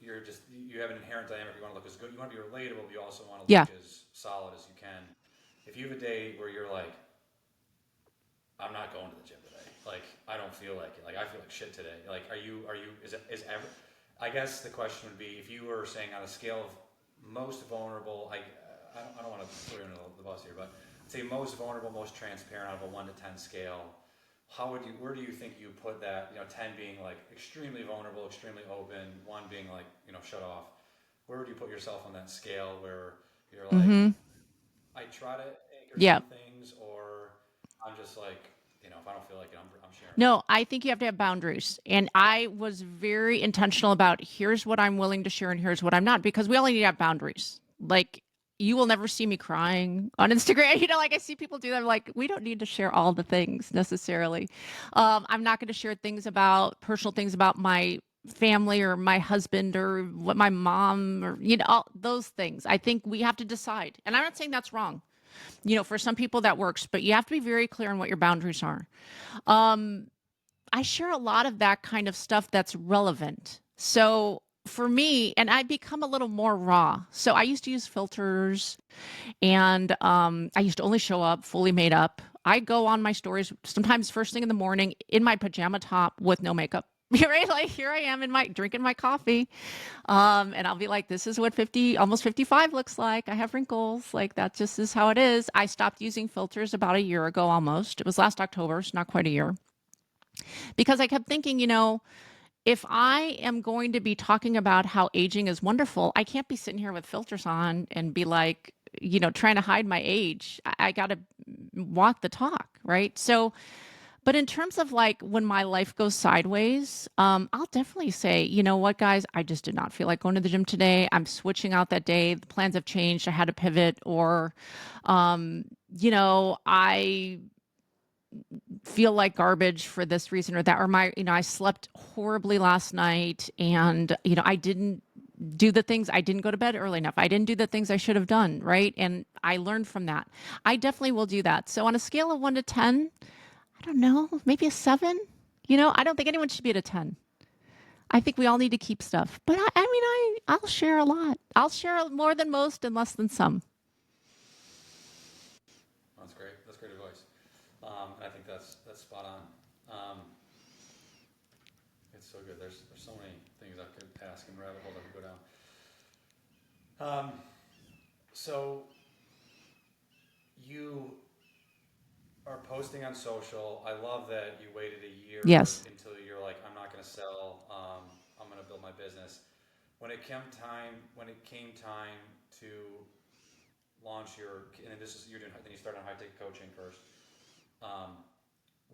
have an inherent dynamic. You want to look as good, you want to be relatable, but you also want to Yeah. look as solid as you can. If you have a day where you're like, I'm not going to the gym today. Like I don't feel like it. Like I feel like shit today. Like are you is ever? I guess the question would be if you were saying on a scale of most vulnerable. I don't want to throw you under the bus here, but I'd say most vulnerable, most transparent out of a 1 to 10 scale. Where do you think you put that? 10 being like extremely vulnerable, extremely open, one being like shut off. Where would you put yourself on that scale where you're like, Mm-hmm. I try to anchor Yeah. some things, or I'm just like, if I don't feel like it, I'm sharing it. No, I think you have to have boundaries. And I was very intentional about, here's what I'm willing to share and here's what I'm not, because we all need to have boundaries. Like, you will never see me crying on Instagram. Like, I see people do that. I'm like, we don't need to share all the things necessarily. I'm not going to share personal things about my family or my husband or what my mom or, all those things. I think we have to decide. And I'm not saying that's wrong. For some people that works, but you have to be very clear on what your boundaries are. Um, I share a lot of that kind of stuff that's relevant. So for me, and I become a little more raw. So I used to use filters, and I used to only show up fully made up. I go on my stories sometimes first thing in the morning in my pajama top with no makeup. Right, like here I am in my drinking my coffee, and I'll be like, "This is what 50, almost 55 looks like. I have wrinkles. Like that just is how it is." I stopped using filters about a year ago, almost. It was last October, so not quite a year, because I kept thinking, if I am going to be talking about how aging is wonderful, I can't be sitting here with filters on and be like, trying to hide my age. I got to walk the talk, right? So, but in terms of like when my life goes sideways, I'll definitely say, you know what, guys, I just did not feel like going to the gym today. I'm switching out that day. The plans have changed. I had to pivot, or, I feel like garbage for this reason or that, or I slept horribly last night, and, I didn't do the things, I didn't go to bed early enough. I didn't do the things I should have done. Right. And I learned from that. I definitely will do that. So on a scale of 1 to 10, I don't know, maybe a 7. I don't think anyone should be at a 10. I think we all need to keep stuff. But I'll share a lot. I'll share more than most and less than some. That's great. That's great advice. I think that's spot on. It's so good. There's so many things I could ask and rabbit hole that could go down. So you are posting on social. I love that you waited a year Yes. until you're like, I'm not going to sell. I'm going to build my business. When it came time to launch and then then you started on high tech coaching first. Um,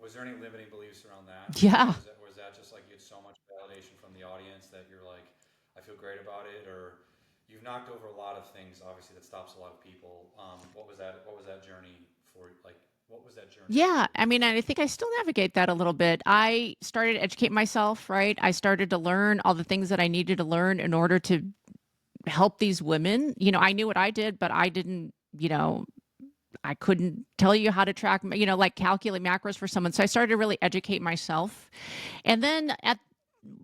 was there any limiting beliefs around that? Yeah. Was that just like you had so much validation from the audience that you're like, I feel great about it, or you've knocked over a lot of things, obviously, that stops a lot of people. What was that? What was that journey for? Like, what was that journey like Yeah. for you? I think I still navigate that a little bit. I started to educate myself, right? I started to learn all the things that I needed to learn in order to help these women. I knew what I did, but I didn't, I couldn't tell you how to track, like calculate macros for someone. So I started to really educate myself. And then at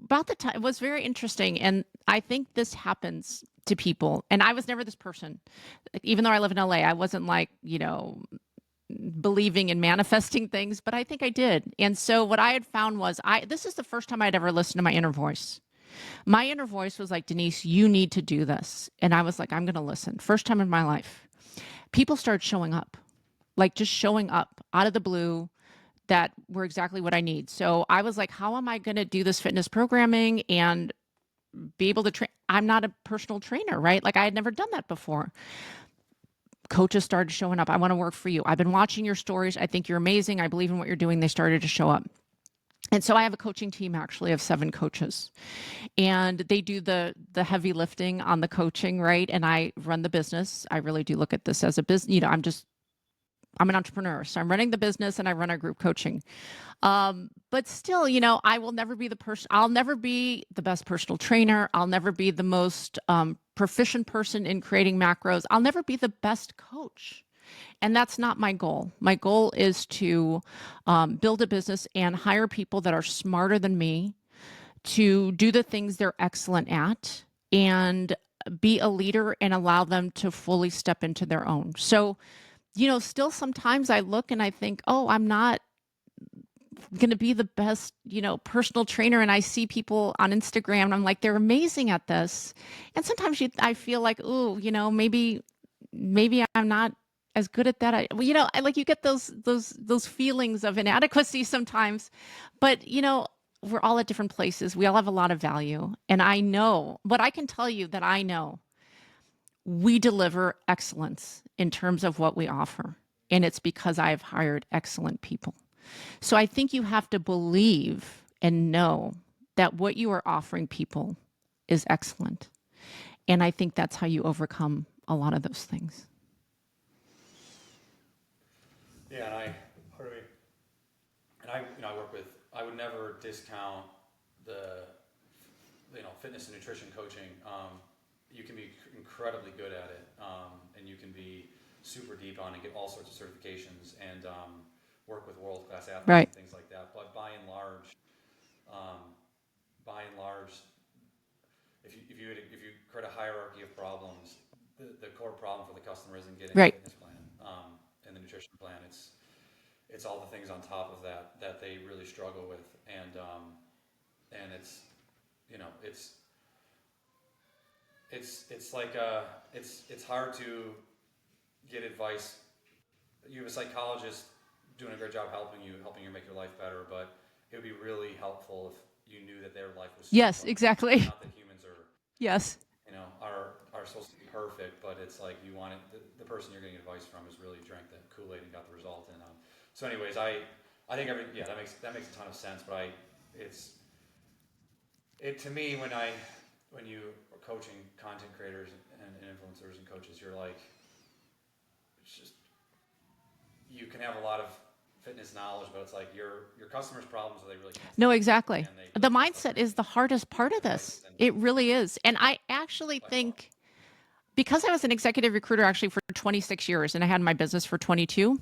about the time, it was very interesting. And I think this happens to people. And I was never this person. Even though I live in LA, I wasn't like, believing in manifesting things, but I think I did. And so what I had found was this is the first time I'd ever listened to my inner voice. My inner voice was like, Denise, you need to do this. And I was like, I'm going to listen. First time in my life. People started showing up, like just showing up out of the blue that were exactly what I need. So I was like, how am I going to do this fitness programming and be able to train? I'm not a personal trainer, right? Like I had never done that before. Coaches started showing up. I want to work for you. I've been watching your stories. I think you're amazing. I believe in what you're doing. They started to show up. And so I have a coaching team actually of 7 coaches, and they do the heavy lifting on the coaching, right? And I run the business. I really do look at this as a business. I'm an entrepreneur, so I'm running the business and I run our group coaching. But still, I will never be the person. I'll never be the best personal trainer. I'll never be the most proficient person in creating macros. I'll never be the best coach. And that's not my goal. My goal is to build a business and hire people that are smarter than me to do the things they're excellent at and be a leader and allow them to fully step into their own. So, still sometimes I look and I think, oh, I'm not going to be the best, personal trainer. And I see people on Instagram and I'm like, they're amazing at this. And sometimes I feel like, ooh, maybe I'm not as good at that. I like, you get those feelings of inadequacy sometimes, but we're all at different places. We all have a lot of value. And I know, but I can tell you that I know we deliver excellence in terms of what we offer. And it's because I've hired excellent people. So I think you have to believe and know that what you are offering people is excellent. And I think that's how you overcome a lot of those things. Yeah, I work with, I would never discount the, fitness and nutrition coaching. You can be incredibly good at it, and you can be super deep on and get all sorts of certifications and work with world-class athletes Right. and things like that. But by and large, if you create a hierarchy of problems, the core problem for the customer isn't getting Right. a fitness plan and the nutrition plan. It's all the things on top of that they really struggle with, and it's it's like it's hard to get advice. You have a psychologist doing a great job helping you make your life better, but it would be really helpful if you knew that their life was super Yes, fun. exactly. Not that humans are Yes. are supposed to be perfect, but it's like you want it. The person you're getting advice from has really drank that Kool-Aid and got the result. And so, anyways, I think that makes a ton of sense. But it to me when you are coaching content creators and influencers and coaches, you're like, it's just, you can have a lot of fitness knowledge, but it's like your customers' problems are they really can't No, solve, exactly. and they The really can't mindset separate is the hardest part of this. and It really is. And I actually by far. think because I was an executive recruiter actually for 26 years and I had my business for 22,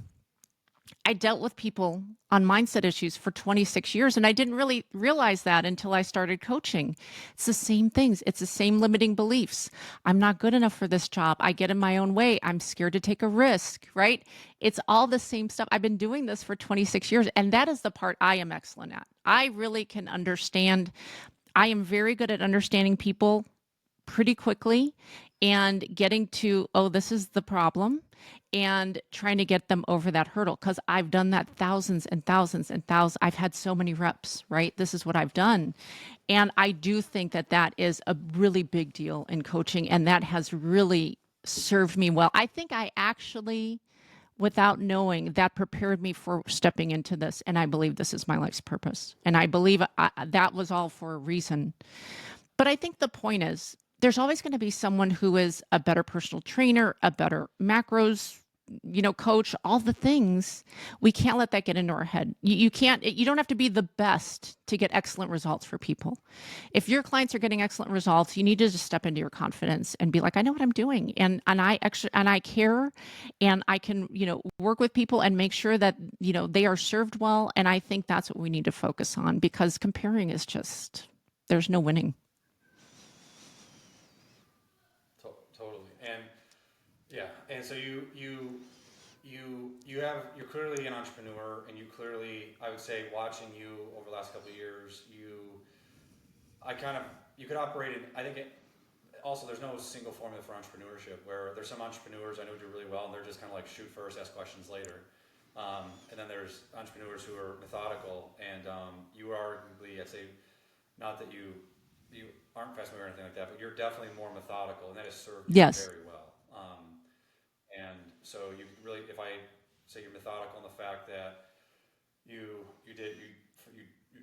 I dealt with people on mindset issues for 26 years. And I didn't really realize that until I started coaching. It's the same things. It's the same limiting beliefs. I'm not good enough for this job. I get in my own way. I'm scared to take a risk, right? It's all the same stuff. I've been doing this for 26 years. And that is the part I am excellent at. I really can understand. I am very good at understanding people pretty quickly and getting to, oh, this is the problem, and trying to get them over that hurdle. Because I've done that thousands and thousands and thousands. I've had so many reps, right? This is what I've done. And I do think that that is a really big deal in coaching. And that has really served me well. I think I actually, without knowing, that prepared me for stepping into this. And I believe this is my life's purpose. And I believe that was all for a reason. But I think the point is, there's always going to be someone who is a better personal trainer, a better macros coach, all the things. We can't let that get into our head. You can't, you don't have to be the best to get excellent results for people. If your clients are getting excellent results, you need to just step into your confidence and be like, I know what I'm doing. And I actually, and I care, and I can, work with people and make sure that, they are served well. And I think that's what we need to focus on, because comparing is just, there's no winning. Totally. And yeah, and so you're clearly an entrepreneur, and you clearly, I would say, watching you over the last couple of years, I kind of, you could operate in, I think it, also there's no single formula for entrepreneurship, where there's some entrepreneurs I know do really well and they're just kind of like shoot first, ask questions later. And then there's entrepreneurs who are methodical, and you are arguably, I'd say, not that you aren't fast moving or anything like that, but you're definitely more methodical, and that has served you Yes. very well. And so you really, if I say you're methodical in the fact that you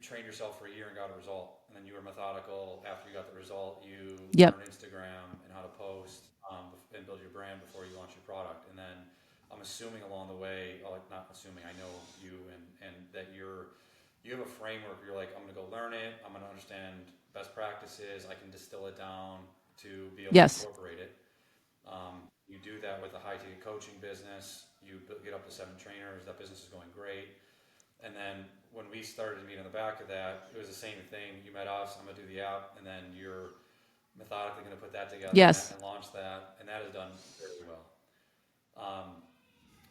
trained yourself for a year and got a result, and then you were methodical after you got the result. You Yep. learned Instagram and how to post, and build your brand before you launch your product, and then I'm assuming along the way, well, like, not assuming, I know you, and that you have a framework where you're like, I'm going to go learn it, I'm going to understand best practices, I can distill it down to be able to Yes. incorporate it. You do that with a high ticket coaching business. You get up to 7 trainers. That business is going great. And then when we started to meet on the back of that, it was the same thing. You met us. I'm gonna do the app, and then you're methodically gonna put that together, Yes. and launch that, and that is done very well. Um,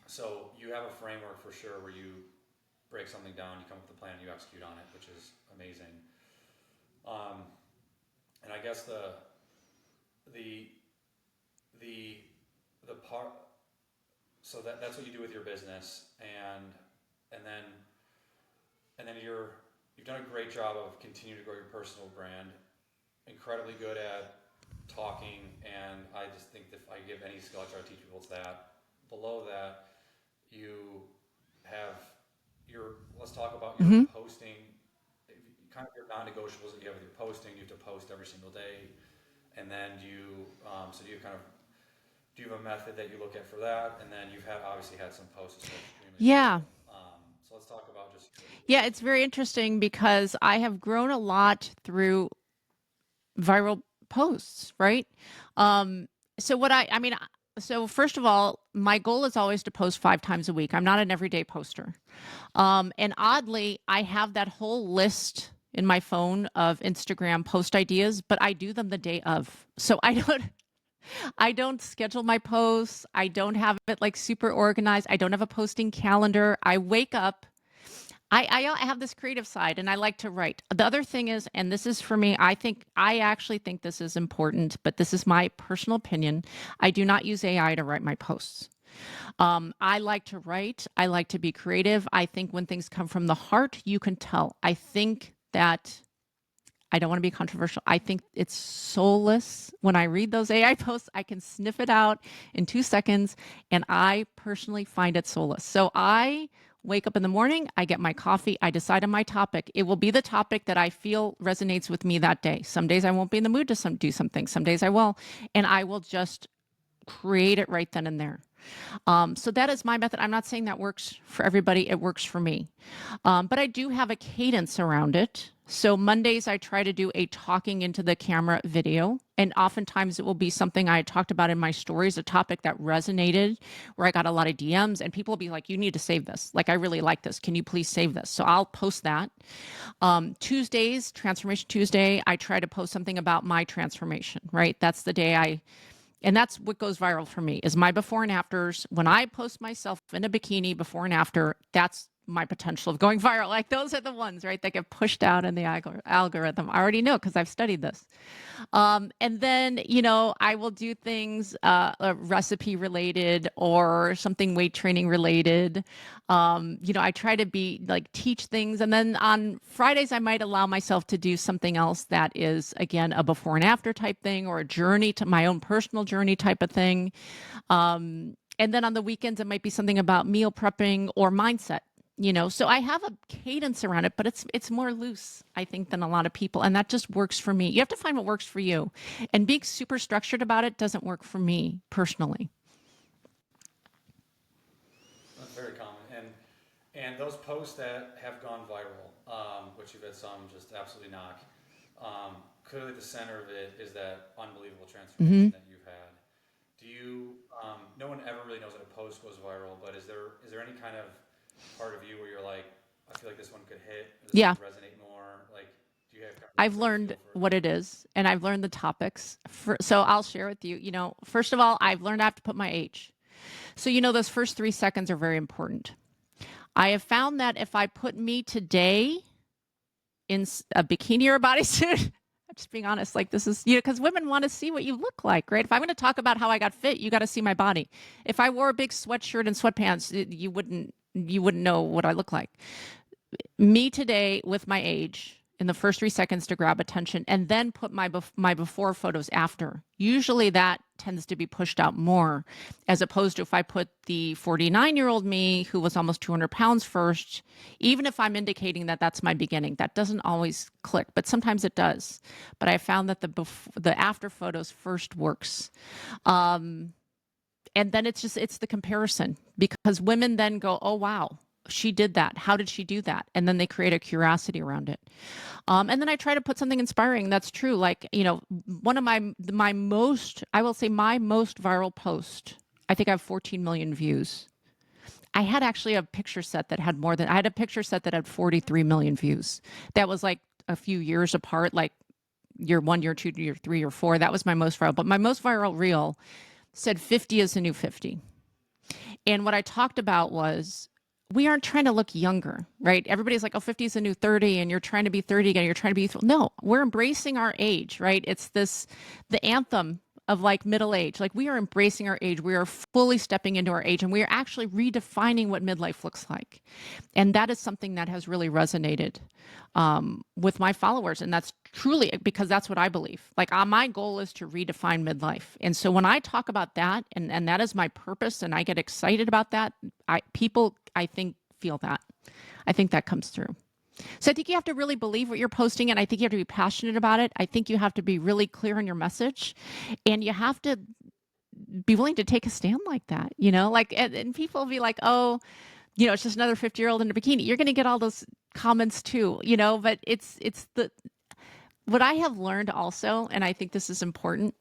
so you have a framework for sure, where you break something down, you come up with a plan, you execute on it, which is amazing. Um, and I guess the the the part, so that's what you do with your business, and then you've done a great job of continuing to grow your personal brand, incredibly good at talking, and I just think that if I give any skill I try to teach people, it's that. Below that, you have let's talk about your Hmm. posting, kind of your non-negotiables that you have with your posting. You have to post every single day, and then so you kind of, do you have a method that you look at for that? And then you've obviously had some posts that are extremely Yeah. viral. So let's talk about just Yeah. It's very interesting because I have grown a lot through viral posts, right? Um, so so first of all, my goal is always to post 5 times a week. I'm not an everyday poster. And oddly, I have that whole list in my phone of Instagram post ideas, but I do them the day of. So I don't schedule my posts. I don't have it like super organized. I don't have a posting calendar. I wake up. I have this creative side and I like to write. The other thing is, and this is for me, I actually think this is important, but this is my personal opinion. I do not use AI to write my posts. I like to write. I like to be creative. I think when things come from the heart, you can tell. I think that I don't want to be controversial. I think it's soulless. When I read those AI posts, I can sniff it out in 2 seconds, and I personally find it soulless. So I wake up in the morning, I get my coffee, I decide on my topic. It will be the topic that I feel resonates with me that day. Some days I won't be in the mood to do something, some days I will, and I will just create it right then and there. So that is my method. I'm not saying that works for everybody. It works for me. But I do have a cadence around it. So Mondays, I try to do a talking into the camera video. And oftentimes it will be something I talked about in my stories, a topic that resonated, where I got a lot of DMs, and people will be like, you need to save this. Like, I really like this. Can you please save this? So I'll post that. Tuesdays, Transformation Tuesday, I try to post something about my transformation, right? That's the day and that's what goes viral for me, is my before and afters. When I post myself in a bikini before and after, that's my potential of going viral. Like, those are the ones, right, that get pushed out in the algorithm. I already know because I've studied this. And then, I will do things recipe related or something weight training related. I try to be like teach things. And then on Fridays, I might allow myself to do something else that is, again, a before and after type thing, or a journey to my own personal journey type of thing. And then on the weekends, it might be something about meal prepping or mindset. So I have a cadence around it, but it's more loose, I think, than a lot of people, and that just works for me. You have to find what works for you, and being super structured about it doesn't work for me personally. And those posts that have gone viral, which you've had some just absolutely knock, clearly the center of it is that unbelievable Hmm. transformation that you've had. Do you, no one ever really knows that a post goes viral, but is there any kind of part of you where you're like, I feel like this one could hit, or this one Yeah. could resonate more? Like, do you have kind of I've a learned feel for what it is and I've learned the topics. So I'll share with you. First of all, I've learned I have to put my age. So, those first 3 seconds are very important. I have found that if I put me today in a bikini or a bodysuit, I'm just being honest, like this is, because women want to see what you look like, right? If I'm going to talk about how I got fit, you got to see my body. If I wore a big sweatshirt and sweatpants, you wouldn't know what I look like. Me today with my age in the first 3 seconds to grab attention and then put my before photos after. Usually that tends to be pushed out more as opposed to if I put the 49-year-old me who was almost 200 pounds first, even if I'm indicating that that's my beginning, that doesn't always click, but sometimes it does. But I found that the after photos first works. And then it's the comparison because women then go, oh wow, she did that, how did she do that, and then they create a curiosity around it. And then I try to put something inspiring that's true, like one of my most, I will say, my most viral post, I think I have 14 million views. I had actually a picture set that had more than, I had a picture set that had 43 million views. That was like a few years apart, like year 1, year 2, year 3, or 4. That was my most viral, but my most viral reel said 50 is the new 50. And what I talked about was we aren't trying to look younger, right? Everybody's like, oh, 50 is the new 30, and you're trying to be 30 again. You're trying to be youthful. No, we're embracing our age, right? It's the anthem of like middle age. Like we are embracing our age. We are fully stepping into our age, and we are actually redefining what midlife looks like. And that is something that has really resonated with my followers. And that's truly because that's what I believe. Like my goal is to redefine midlife. And so when I talk about that, and that is my purpose, and I get excited about that, people, I think, feel that. I think that comes through. So I think you have to really believe what you're posting, and I think you have to be passionate about it. I think you have to be really clear in your message, and you have to be willing to take a stand like that, like, and people will be like, oh, it's just another 50-year-old in a bikini. You're going to get all those comments too, but it's what I have learned also, and I think this is important,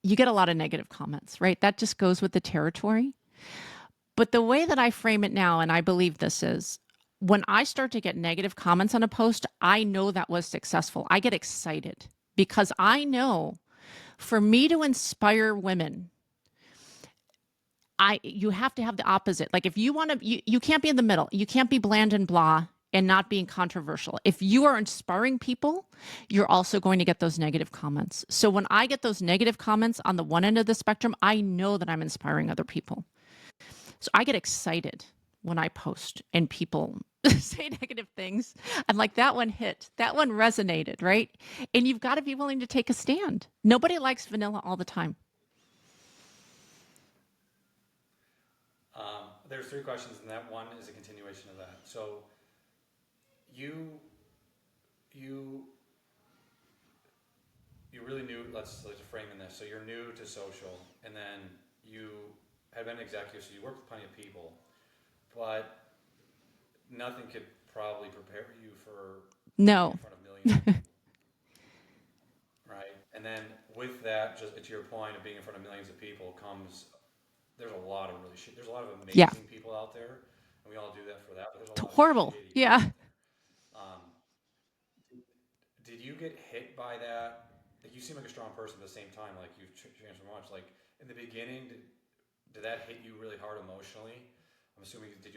you get a lot of negative comments, right? That just goes with the territory. But the way that I frame it now, and I believe this is, when I start to get negative comments on a post, I know that was successful. I get excited because I know for me to inspire women, you have to have the opposite. Like if you want to, you can't be in the middle. You can't be bland and blah and not being controversial. If you are inspiring people, you're also going to get those negative comments. So when I get those negative comments on the one end of the spectrum, I know that I'm inspiring other people. So I get excited when I post and people say negative things. I'm like, that one hit, that one resonated, right? And you've got to be willing to take a stand. Nobody likes vanilla all the time. There's three questions, and that one is a continuation of that. So you you you really new. Let's frame in this. So you're new to social, and then you had been an executive, so you worked with plenty of people, but nothing could probably prepare you for being in No. front of millions of people, right? And then with that, just to your point of being in front of millions of people, comes there's a lot of really shit. There's a lot of Yeah. amazing people out there, and we all do that for that. But there's a lot of Horrible. shitty people Yeah. out there. Um, did you get hit by that? Like you seem like a strong person at the same time. Like you've changed so much. Like in the beginning, did that hit you really hard emotionally? I'm assuming did that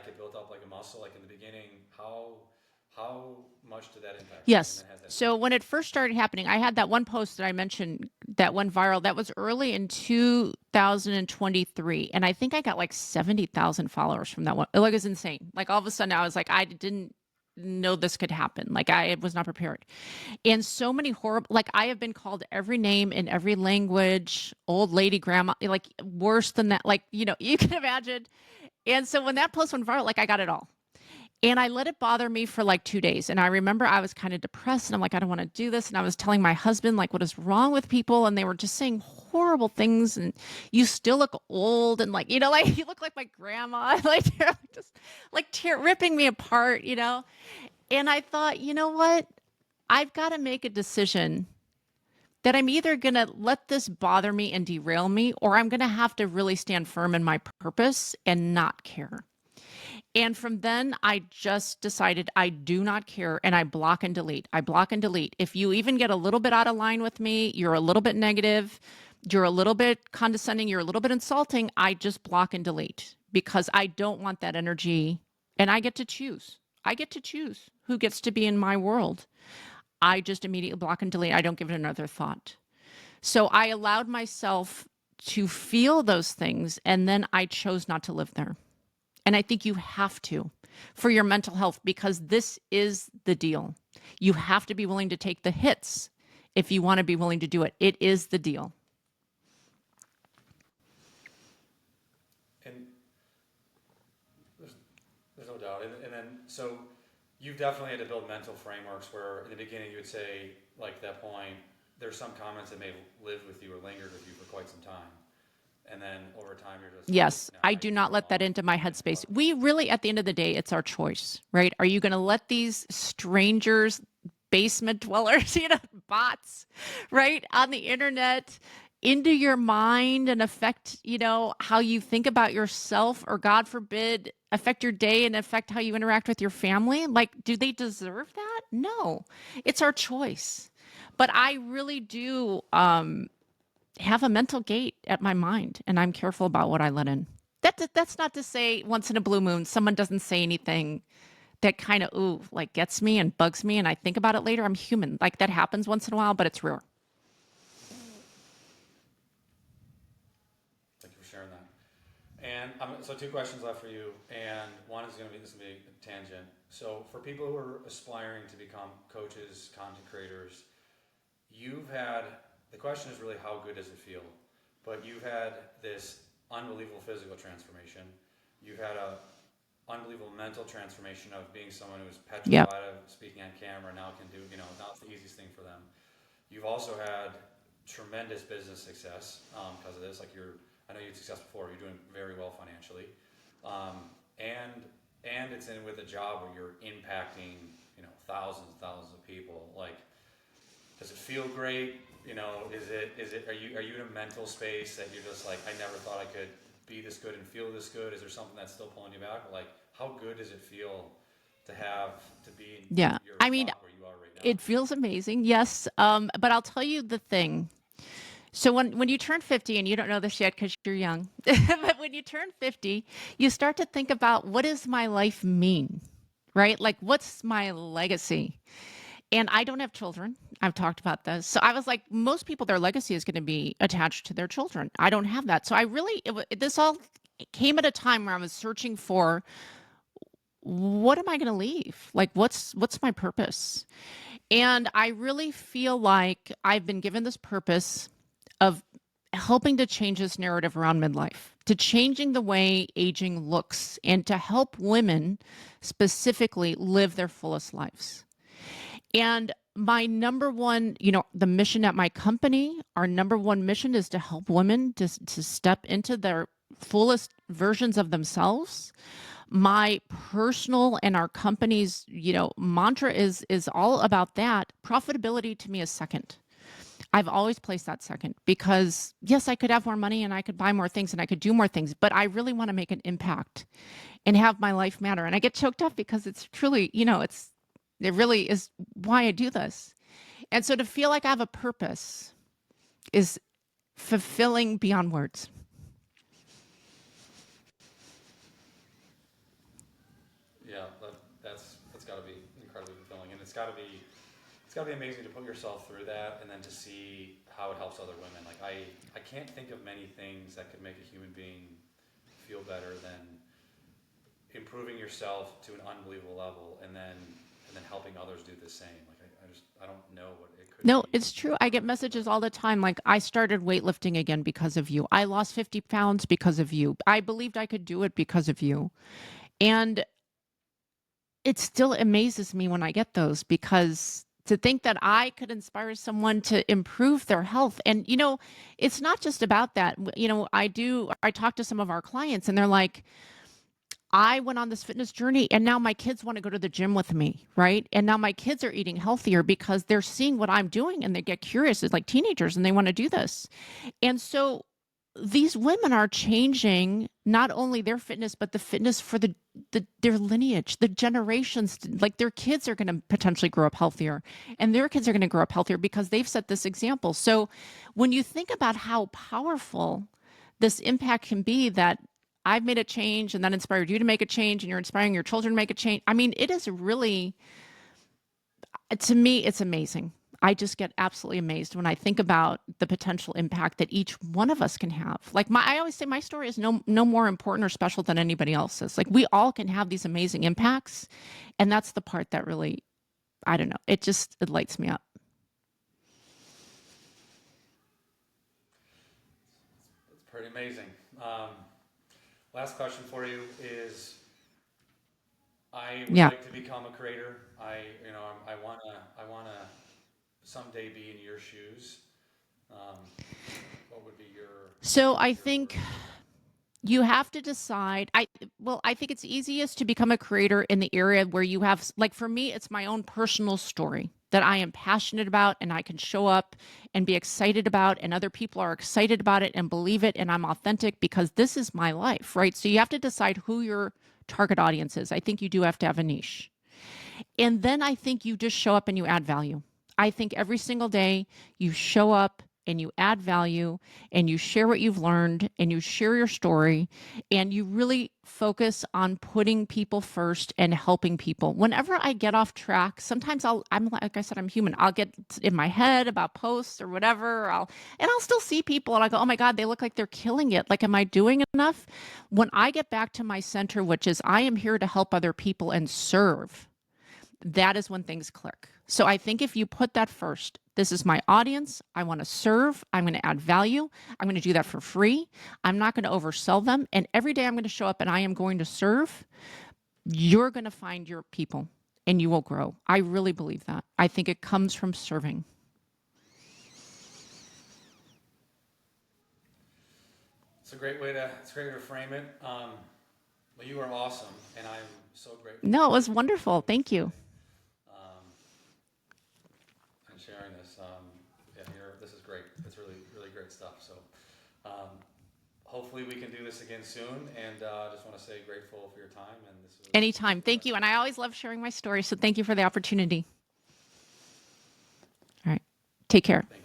get built up like a muscle? Like in the beginning, how much did that impact you? And Yes. then has that So changed? when it first started happening, I had that one post that I mentioned that went viral. That was early in 2023. And I think I got like 70,000 followers from that one. Like, it was insane. Like all of a sudden I was like, I didn't know this could happen. Like I was not prepared. And so many horrible, like I have been called every name in every language, old lady, grandma, like worse than that. Like, you can imagine. And so when that post went viral, like I got it all. And I let it bother me for like 2 days. And I remember I was kind of depressed and I'm like, I don't want to do this. And I was telling my husband, like, what is wrong with people? And they were just saying horrible things. And you still look old. And like, like you look like my grandma, like they're just like ripping me apart. And I thought, you know what? I've got to make a decision that I'm either going to let this bother me and derail me, or I'm going to have to really stand firm in my purpose and not care. And from then, I just decided I do not care and I block and delete. I block and delete. If you even get a little bit out of line with me, you're a little bit negative, you're a little bit condescending, you're a little bit insulting, I just block and delete because I don't want that energy. And I get to choose. I get to choose who gets to be in my world. I just immediately block and delete. I don't give it another thought. So I allowed myself to feel those things and then I chose not to live there. And I think you have to for your mental health because this is the deal. You have to be willing to take the hits if you want to be willing to do it. It is the deal. And there's no doubt. And then, so you've definitely had to build mental frameworks where in the beginning you would say, like that point, there's some comments that may have lived with you or lingered with you for quite some time. And then over time, you're just Yes, like, no, I I do need to not move let that on. into my headspace. We really, at the end of the day, it's our choice, right? Are you going to let these strangers, basement dwellers, bots, right, on the internet into your mind and affect, how you think about yourself or God forbid, affect your day and affect how you interact with your family? Like, do they deserve that? No, it's our choice. But I really do have a mental gate at my mind and I'm careful about what I let in. That's not to say once in a blue moon someone doesn't say anything that kind of like gets me and bugs me and I think about it later. I'm human. Like that happens once in a while, but it's rare. Thank you for sharing that. And so two questions left for you. And one is going to be, this is going to be a tangent. So for people who are aspiring to become coaches, content creators, you've had, the question is really how good does it feel? But you've had this unbelievable physical transformation. You've had a unbelievable mental transformation of being someone who's Yep. petrified of speaking on camera now can do, now it's the easiest thing for them. You've also had tremendous business success because of this. Like I know you had success before. You're doing very well financially, and it's in with a job where you're impacting thousands and thousands of people. Like, does it feel great? Are you in a mental space that you're just like, I never thought I could be this good and feel this good? Is there something that's still pulling you back? Like, how good does it feel to be in Yeah. your I mean, spot where you are right now? it feels amazing. Yes. But I'll tell you the thing. So when you turn 50 and you don't know this yet because you're young, but when you turn 50, you start to think about what does my life mean? Right? Like what's my legacy? And I don't have children. I've talked about this. So I was like, most people, their legacy is going to be attached to their children. I don't have that. So I really, this all came at a time where I was searching for what am I going to leave? Like, what's my purpose? And I really feel like I've been given this purpose of helping to change this narrative around midlife, to changing the way aging looks, and to help women specifically live their fullest lives. And my number one, the mission at my company, our number one mission is to help women to step into their fullest versions of themselves. My personal and our company's, mantra is all about that. Profitability to me is second. I've always placed that second because yes, I could have more money and I could buy more things and I could do more things, but I really want to make an impact and have my life matter. And I get choked up because it's truly, it really is why I do this. And so to feel like I have a purpose is fulfilling beyond words. Yeah, that's got to be incredibly fulfilling, and it's got to be amazing to put yourself through that, and then to see how it helps other women. Like I can't think of many things that could make a human being feel better than improving yourself to an unbelievable level, and then helping others do the same. Like I don't know what it could No, be it's true. more I get perfect than messages that. all the time like, I started weightlifting again because of you. I lost 50 pounds because of you. I believed I could do it because of you. And it still amazes me when I get those, because to think that I could inspire someone to improve their health. And, it's not just about that. I talk to some of our clients and they're like, I went on this fitness journey and now my kids want to go to the gym with me, right? And now my kids are eating healthier because they're seeing what I'm doing and they get curious. It's like teenagers and they want to do this. And so these women are changing not only their fitness, but the fitness for their lineage, the generations. Like their kids are going to potentially grow up healthier, and their kids are going to grow up healthier because they've set this example. So when you think about how powerful this impact can be, that I've made a change and that inspired you to make a change and you're inspiring your children to make a change. I mean, it is really, to me, it's amazing. I just get absolutely amazed when I think about the potential impact that each one of us can have. Like I always say my story is no more important or special than anybody else's. Like we all can have these amazing impacts. And that's the part that really, I don't know, it lights me up. It's pretty amazing. Last question for you is, I would Yeah. like to become a creator. I wanna someday be in your shoes. Um, what would be So I your think word? you have to decide. I think it's easiest to become a creator in the area where you have, like for me, it's my own personal story that I am passionate about and I can show up and be excited about, and other people are excited about it and believe it, and I'm authentic because this is my life, right? So you have to decide who your target audience is. I think you do have to have a niche. And then I think you just show up and you add value. I think every single day you show up and you add value and you share what you've learned and you share your story and you really focus on putting people first and helping people. Whenever I get off track, sometimes I'm like I said, I'm human. I'll get in my head about posts or whatever. I'll still see people and I go, oh my God, they look like they're killing it. Like, am I doing enough? When I get back to my center, which is I am here to help other people and serve, that is when things click. So I think if you put that first, this is my audience. I want to serve. I'm going to add value. I'm going to do that for free. I'm not going to oversell them. And every day I'm going to show up and I am going to serve. You're going to find your people and you will grow. I really believe that. I think it comes from serving. It's a great way to frame it. Well, you are awesome, and I'm so grateful No, it for was you being wonderful. with me Thank you. today, um, and sharing this. Yeah, this is great. It's really, really great stuff. So, um, hopefully we can do this again soon. And just want to say grateful for your time. And this Anytime. was Thank you. And I excellent. always love sharing my story. So thank you for the opportunity. All right. Take care. Thank you.